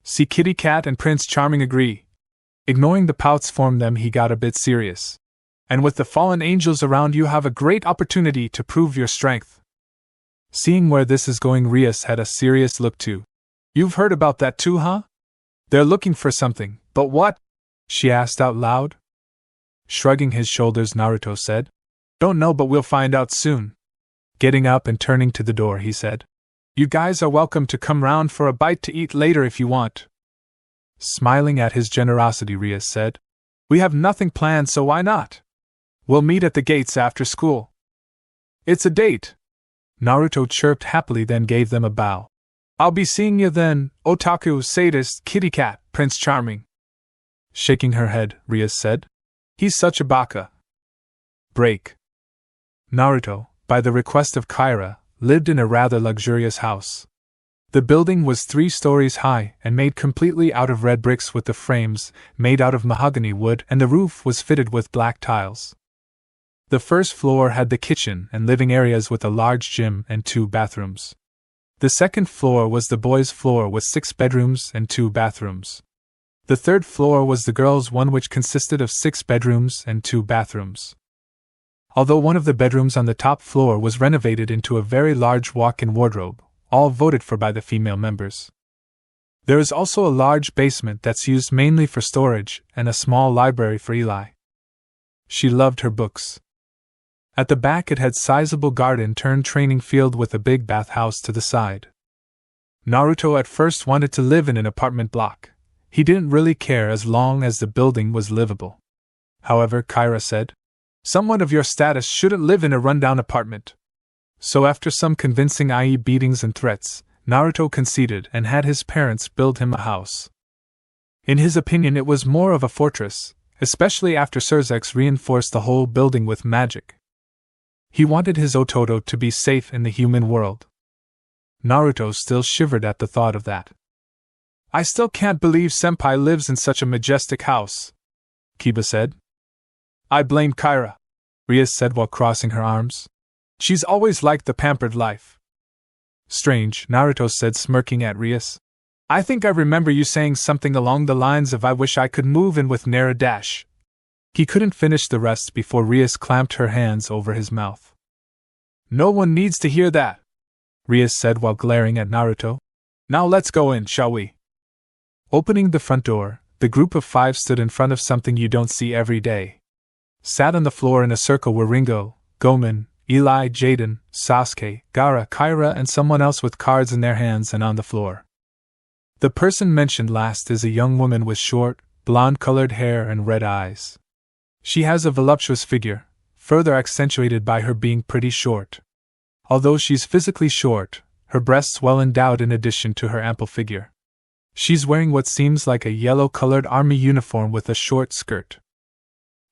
See, Kitty Cat and Prince Charming agree. Ignoring the pouts formed them, he got a bit serious. And with the fallen angels around, you have a great opportunity to prove your strength. Seeing where this is going, Rias had a serious look too. You've heard about that too, huh? They're looking for something, but what? She asked out loud. Shrugging his shoulders, Naruto said, Don't know, but we'll find out soon. Getting up and turning to the door, he said, You guys are welcome to come round for a bite to eat later if you want. Smiling at his generosity, Rias said, We have nothing planned, so why not? We'll meet at the gates after school. It's a date. Naruto chirped happily, then gave them a bow. I'll be seeing you then, otaku, sadist, kitty cat, Prince Charming. Shaking her head, Rias said, He's such a baka. Break. Naruto, by the request of Kyra, lived in a rather luxurious house. The building was 3 stories high and made completely out of red bricks, with the frames made out of mahogany wood, and the roof was fitted with black tiles. The first floor had the kitchen and living areas with a large gym and 2 bathrooms. The second floor was the boys' floor with 6 bedrooms and 2 bathrooms. The third floor was the girls' one, which consisted of 6 bedrooms and 2 bathrooms. Although one of the bedrooms on the top floor was renovated into a very large walk-in wardrobe, all voted for by the female members. There is also a large basement that's used mainly for storage, and a small library for Eli. She loved her books. At the back it had sizable garden turned training field with a big bathhouse to the side. Naruto at first wanted to live in an apartment block. He didn't really care as long as the building was livable. However, Kyra said, Someone of your status shouldn't live in a rundown apartment. So after some convincing, i.e. beatings and threats, Naruto conceded and had his parents build him a house. In his opinion, it was more of a fortress, especially after Surzex reinforced the whole building with magic. He wanted his Ototo to be safe in the human world. Naruto still shivered at the thought of that. I still can't believe Senpai lives in such a majestic house, Kiba said. I blame Kyra, Rias said while crossing her arms. She's always liked the pampered life. Strange, Naruto said, smirking at Rias. I think I remember you saying something along the lines of I wish I could move in with Nara Dash. He couldn't finish the rest before Rias clamped her hands over his mouth. No one needs to hear that, Rias said while glaring at Naruto. Now let's go in, shall we? Opening the front door, the group of 5 stood in front of something you don't see every day. Sat on the floor in a circle were Ringo, Gomen, Eli, Jaden, Sasuke, Gaara, Kyra, and someone else with cards in their hands and on the floor. The person mentioned last is a young woman with short, blonde-colored hair and red eyes. She has a voluptuous figure, further accentuated by her being pretty short. Although she's physically short, her breasts well endowed in addition to her ample figure. She's wearing what seems like a yellow-colored army uniform with a short skirt.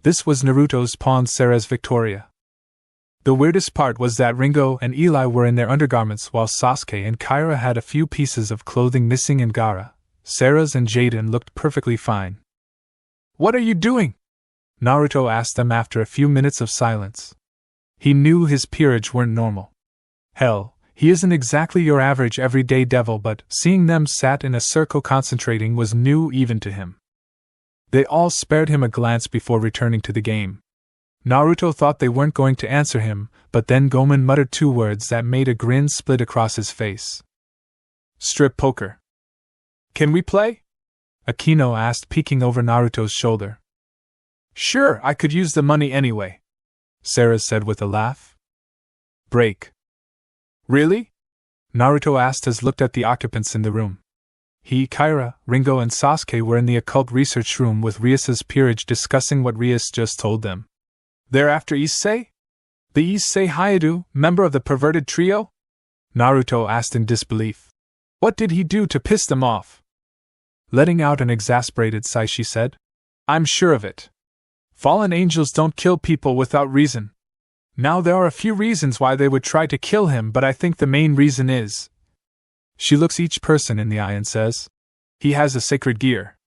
This was Naruto's pawn Sarah's Victoria. The weirdest part was that Ringo and Eli were in their undergarments while Sasuke and Kyra had a few pieces of clothing missing, and Gaara, Sarah's and Jaden looked perfectly fine. What are you doing? Naruto asked them after a few minutes of silence. He knew his peerage weren't normal. Hell, he isn't exactly your average everyday devil, but seeing them sat in a circle concentrating was new even to him. They all spared him a glance before returning to the game. Naruto thought they weren't going to answer him, but then Gomen muttered 2 words that made a grin split across his face. Strip poker. Can we play? Akino asked, peeking over Naruto's shoulder. Sure, I could use the money anyway, Sarah said with a laugh. Break. Really? Naruto asked as looked at the occupants in the room. He, Kyra, Ringo and Sasuke were in the occult research room with Rias's peerage discussing what Rias just told them. They're after Issei? The Issei Hayadu, member of the perverted trio? Naruto asked in disbelief. What did he do to piss them off? Letting out an exasperated sigh, she said. I'm sure of it. Fallen angels don't kill people without reason. Now there are a few reasons why they would try to kill him, but I think the main reason is... She looks each person in the eye and says, he has a sacred gear.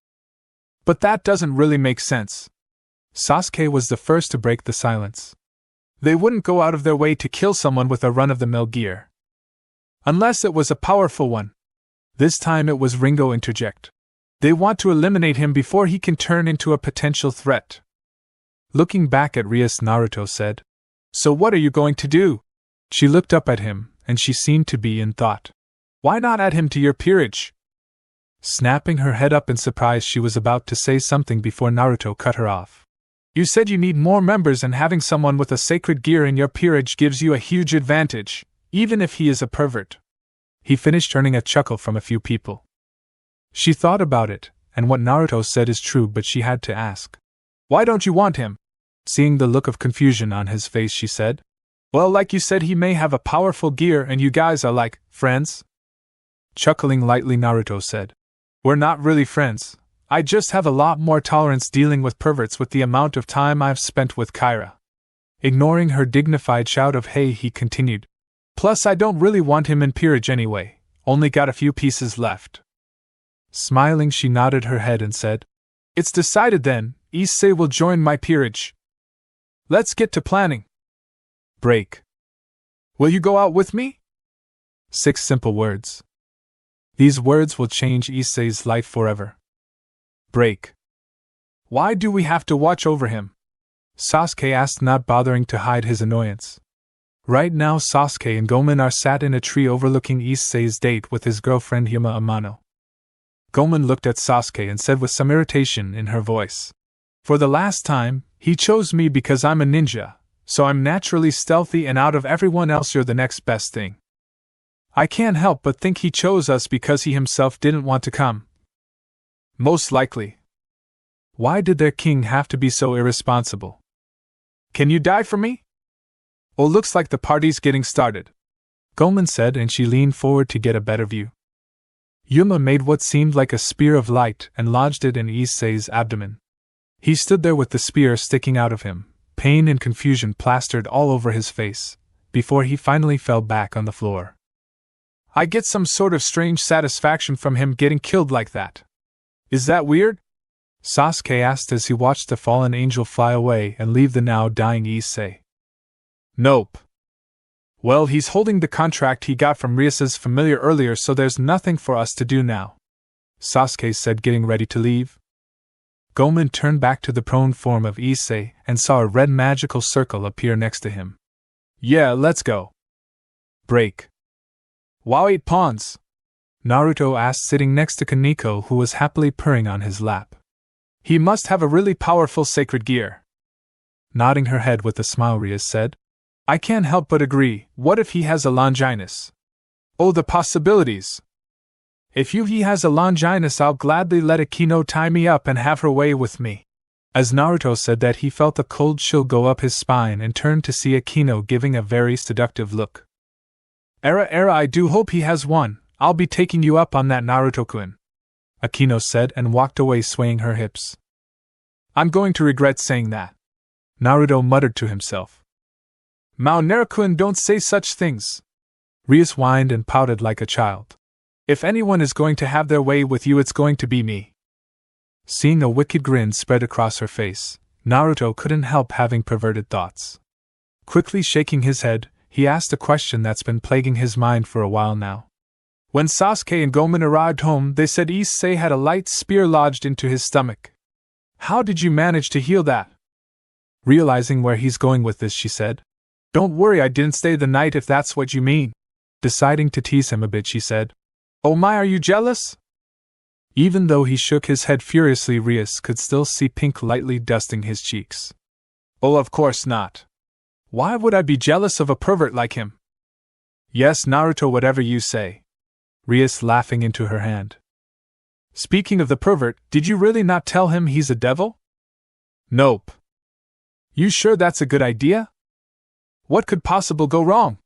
But that doesn't really make sense. Sasuke was the first to break the silence. They wouldn't go out of their way to kill someone with a run-of-the-mill gear. Unless it was a powerful one. This time it was Ringo interject. They want to eliminate him before he can turn into a potential threat. Looking back at Rias, Naruto said, "So what are you going to do?" She looked up at him, and she seemed to be in thought. "Why not add him to your peerage?" Snapping her head up in surprise, she was about to say something before Naruto cut her off. "You said you need more members, and having someone with a sacred gear in your peerage gives you a huge advantage, even if he is a pervert." He finished, earning a chuckle from a few people. She thought about it, and what Naruto said is true, but she had to ask, "Why don't you want him?" Seeing the look of confusion on his face, she said, "Well, like you said, he may have a powerful gear and you guys are like friends." Chuckling lightly, Naruto said, "We're not really friends. I just have a lot more tolerance dealing with perverts with the amount of time I've spent with Kyra." Ignoring her dignified shout of "hey," he continued, "Plus, I don't really want him in peerage anyway, only got a few pieces left." Smiling, she nodded her head and said, "It's decided then, Issei will join my peerage. Let's get to planning." Break. "Will you go out with me?" 6 simple words. These words will change Issei's life forever. Break. "Why do we have to watch over him?" Sasuke asked, not bothering to hide his annoyance. Right now, Sasuke and Gomen are sat in a tree overlooking Issei's date with his girlfriend Yuma Amano. Gomen looked at Sasuke and said with some irritation in her voice, "For the last time, he chose me because I'm a ninja, so I'm naturally stealthy, and out of everyone else you're the next best thing. I can't help but think he chose us because he himself didn't want to come. Most likely. Why did their king have to be so irresponsible? Can you die for me?" "Oh, looks like the party's getting started," Gomen said, and she leaned forward to get a better view. Yuma made what seemed like a spear of light and lodged it in Issei's abdomen. He stood there with the spear sticking out of him, pain and confusion plastered all over his face, before he finally fell back on the floor. "I get some sort of strange satisfaction from him getting killed like that. Is that weird?" Sasuke asked as he watched the fallen angel fly away and leave the now dying Issei. "Nope. Well, he's holding the contract he got from Rias's familiar earlier, so there's nothing for us to do now," Sasuke said, getting ready to leave. Gomen turned back to the prone form of Issei and saw a red magical circle appear next to him. "Yeah, let's go." Break. "Wow, 8 pawns?" Naruto asked, sitting next to Kaneko, who was happily purring on his lap. "He must have a really powerful sacred gear." Nodding her head with a smile, Rias said, "I can't help but agree. What if he has a Longinus? Oh, the possibilities! If he has a Longinus, I'll gladly let Akino tie me up and have her way with me." As Naruto said that, he felt a cold chill go up his spine and turned to see Akino giving a very seductive look. Era, I do hope he has one. I'll be taking you up on that, Naruto-kun," Akino said, and walked away swaying her hips. "I'm going to regret saying that," Naruto muttered to himself. "Maelstrom, don't say such things." Rias whined and pouted like a child. "If anyone is going to have their way with you, it's going to be me." Seeing a wicked grin spread across her face, Naruto couldn't help having perverted thoughts. Quickly shaking his head, he asked a question that's been plaguing his mind for a while now. "When Sasuke and Gomen arrived home, they said Issei had a light spear lodged into his stomach. How did you manage to heal that?" Realizing where he's going with this, she said, "Don't worry, I didn't stay the night if that's what you mean." Deciding to tease him a bit, she said, "Oh my, are you jealous?" Even though he shook his head furiously, Rias could still see pink lightly dusting his cheeks. "Oh, of course not. Why would I be jealous of a pervert like him?" "Yes, Naruto, whatever you say," Rias laughing into her hand. "Speaking of the pervert, did you really not tell him he's a devil?" "Nope." "You sure that's a good idea? What could possibly go wrong?"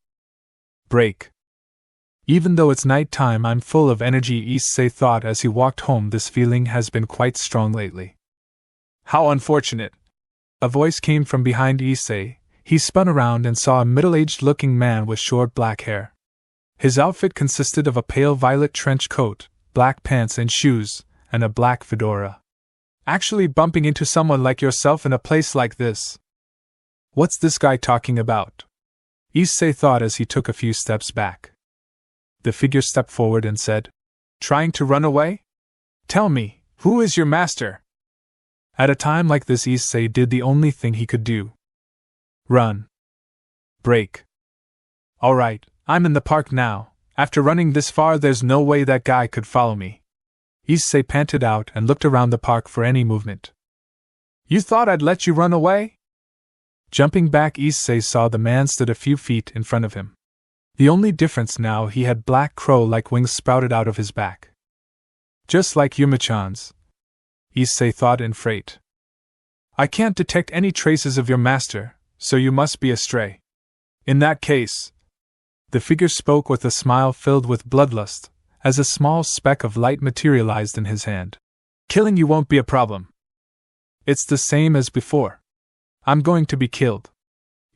Break. "Even though it's night time, I'm full of energy," Issei thought as he walked home. "This feeling has been quite strong lately." "How unfortunate." A voice came from behind Issei. He spun around and saw a middle-aged looking man with short black hair. His outfit consisted of a pale violet trench coat, black pants and shoes, and a black fedora. "Actually bumping into someone like yourself in a place like this. What's this guy talking about?" Issei thought as he took a few steps back. The figure stepped forward and said, "Trying to run away? Tell me, who is your master?" At a time like this, Issei did the only thing he could do. Run. Break. Alright, I'm in the park now. After running this far, there's no way that guy could follow me. Issei panted out and looked around the park for any movement. You thought I'd let you run away? Jumping back, Issei saw the man stood a few feet in front of him. The only difference now, he had black crow-like wings sprouted out of his back. Just like Yuma-chan's, Issei thought in freight. I can't detect any traces of your master, so you must be a stray. In that case, the figure spoke with a smile filled with bloodlust, as a small speck of light materialized in his hand. Killing you won't be a problem. It's the same as before. I'm going to be killed.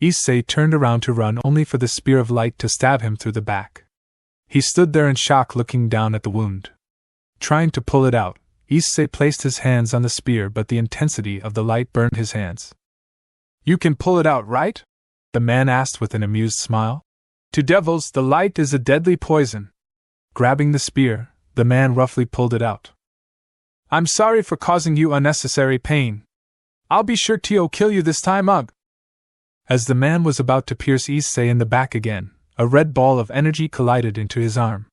Issei turned around to run, only for the spear of light to stab him through the back. He stood there in shock, looking down at the wound. Trying to pull it out, Issei placed his hands on the spear, but the intensity of the light burned his hands. You can pull it out, right? The man asked with an amused smile. To devils, the light is a deadly poison. Grabbing the spear, the man roughly pulled it out. I'm sorry for causing you unnecessary pain. I'll be sure to kill you this time, ugh. As the man was about to pierce Issei in the back again, a red ball of energy collided into his arm.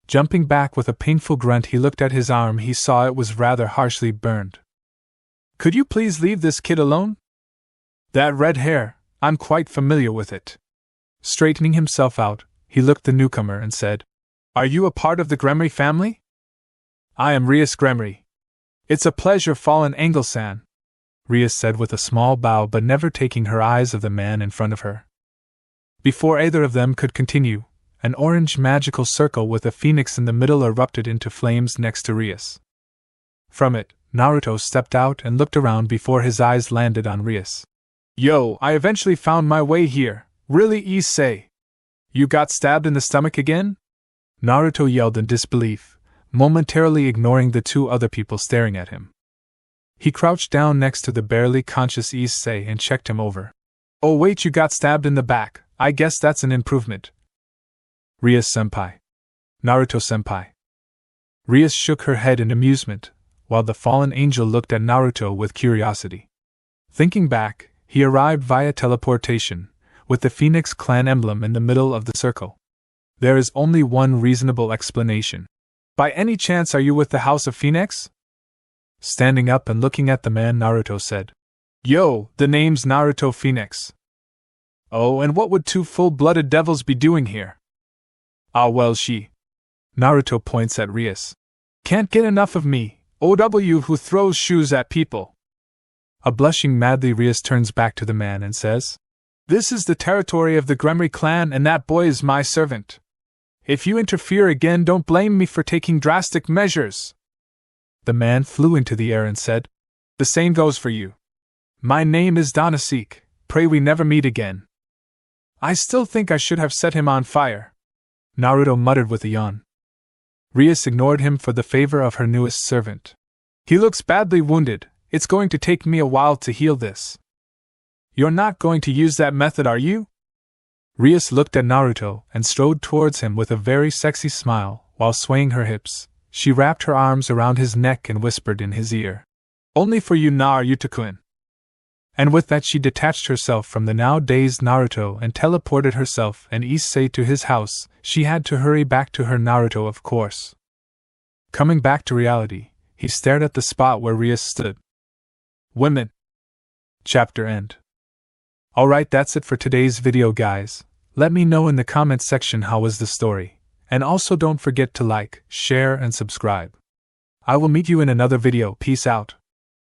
Jumping back with a painful grunt, he looked at his arm. He saw it was rather harshly burned. Could you please leave this kid alone? That red hair, I'm quite familiar with it. Straightening himself out, he looked the newcomer and said, Are you a part of the Gremory family? I am Rias Gremory. It's a pleasure, Fallen Angel-san, Rias said with a small bow, but never taking her eyes of the man in front of her. Before either of them could continue, an orange magical circle with a phoenix in the middle erupted into flames next to Rias. From it, Naruto stepped out and looked around before his eyes landed on Rias. Yo, I eventually found my way here. Really, Issei? You got stabbed in the stomach again? Naruto yelled in disbelief, momentarily ignoring the two other people staring at him. He crouched down next to the barely conscious Issei and checked him over. Oh wait, you got stabbed in the back. I guess that's an improvement. Rias-senpai. Naruto-senpai. Rias shook her head in amusement, while the fallen angel looked at Naruto with curiosity. Thinking back, he arrived via teleportation, with the Phoenix clan emblem in the middle of the circle. There is only one reasonable explanation. By any chance, are you with the House of Phoenix? Standing up and looking at the man, Naruto said, Yo, the name's Naruto Phoenix. Oh, and what would two full-blooded devils be doing here? Ah well, she. Naruto points at Rias. Can't get enough of me, OW who throws shoes at people. A blushing madly, Rias turns back to the man and says, This is the territory of the Gremory clan and that boy is my servant. If you interfere again, don't blame me for taking drastic measures. The man flew into the air and said, The same goes for you. My name is Donasek, pray we never meet again. I still think I should have set him on fire. Naruto muttered with a yawn. Rias ignored him for the favor of her newest servant. He looks badly wounded. It's going to take me a while to heal this. You're not going to use that method, are you? Rias looked at Naruto and strode towards him with a very sexy smile, while swaying her hips. She wrapped her arms around his neck and whispered in his ear, Only for you, Naruto-kun. And with that she detached herself from the now dazed Naruto and teleported herself and Issei to his house. She had to hurry back to her Naruto, of course. Coming back to reality, he stared at the spot where Rias stood. Women. Chapter end. Alright, that's it for today's video, guys. Let me know in the comments section how was the story. And also don't forget to like, share and subscribe. I will meet you in another video. Peace out.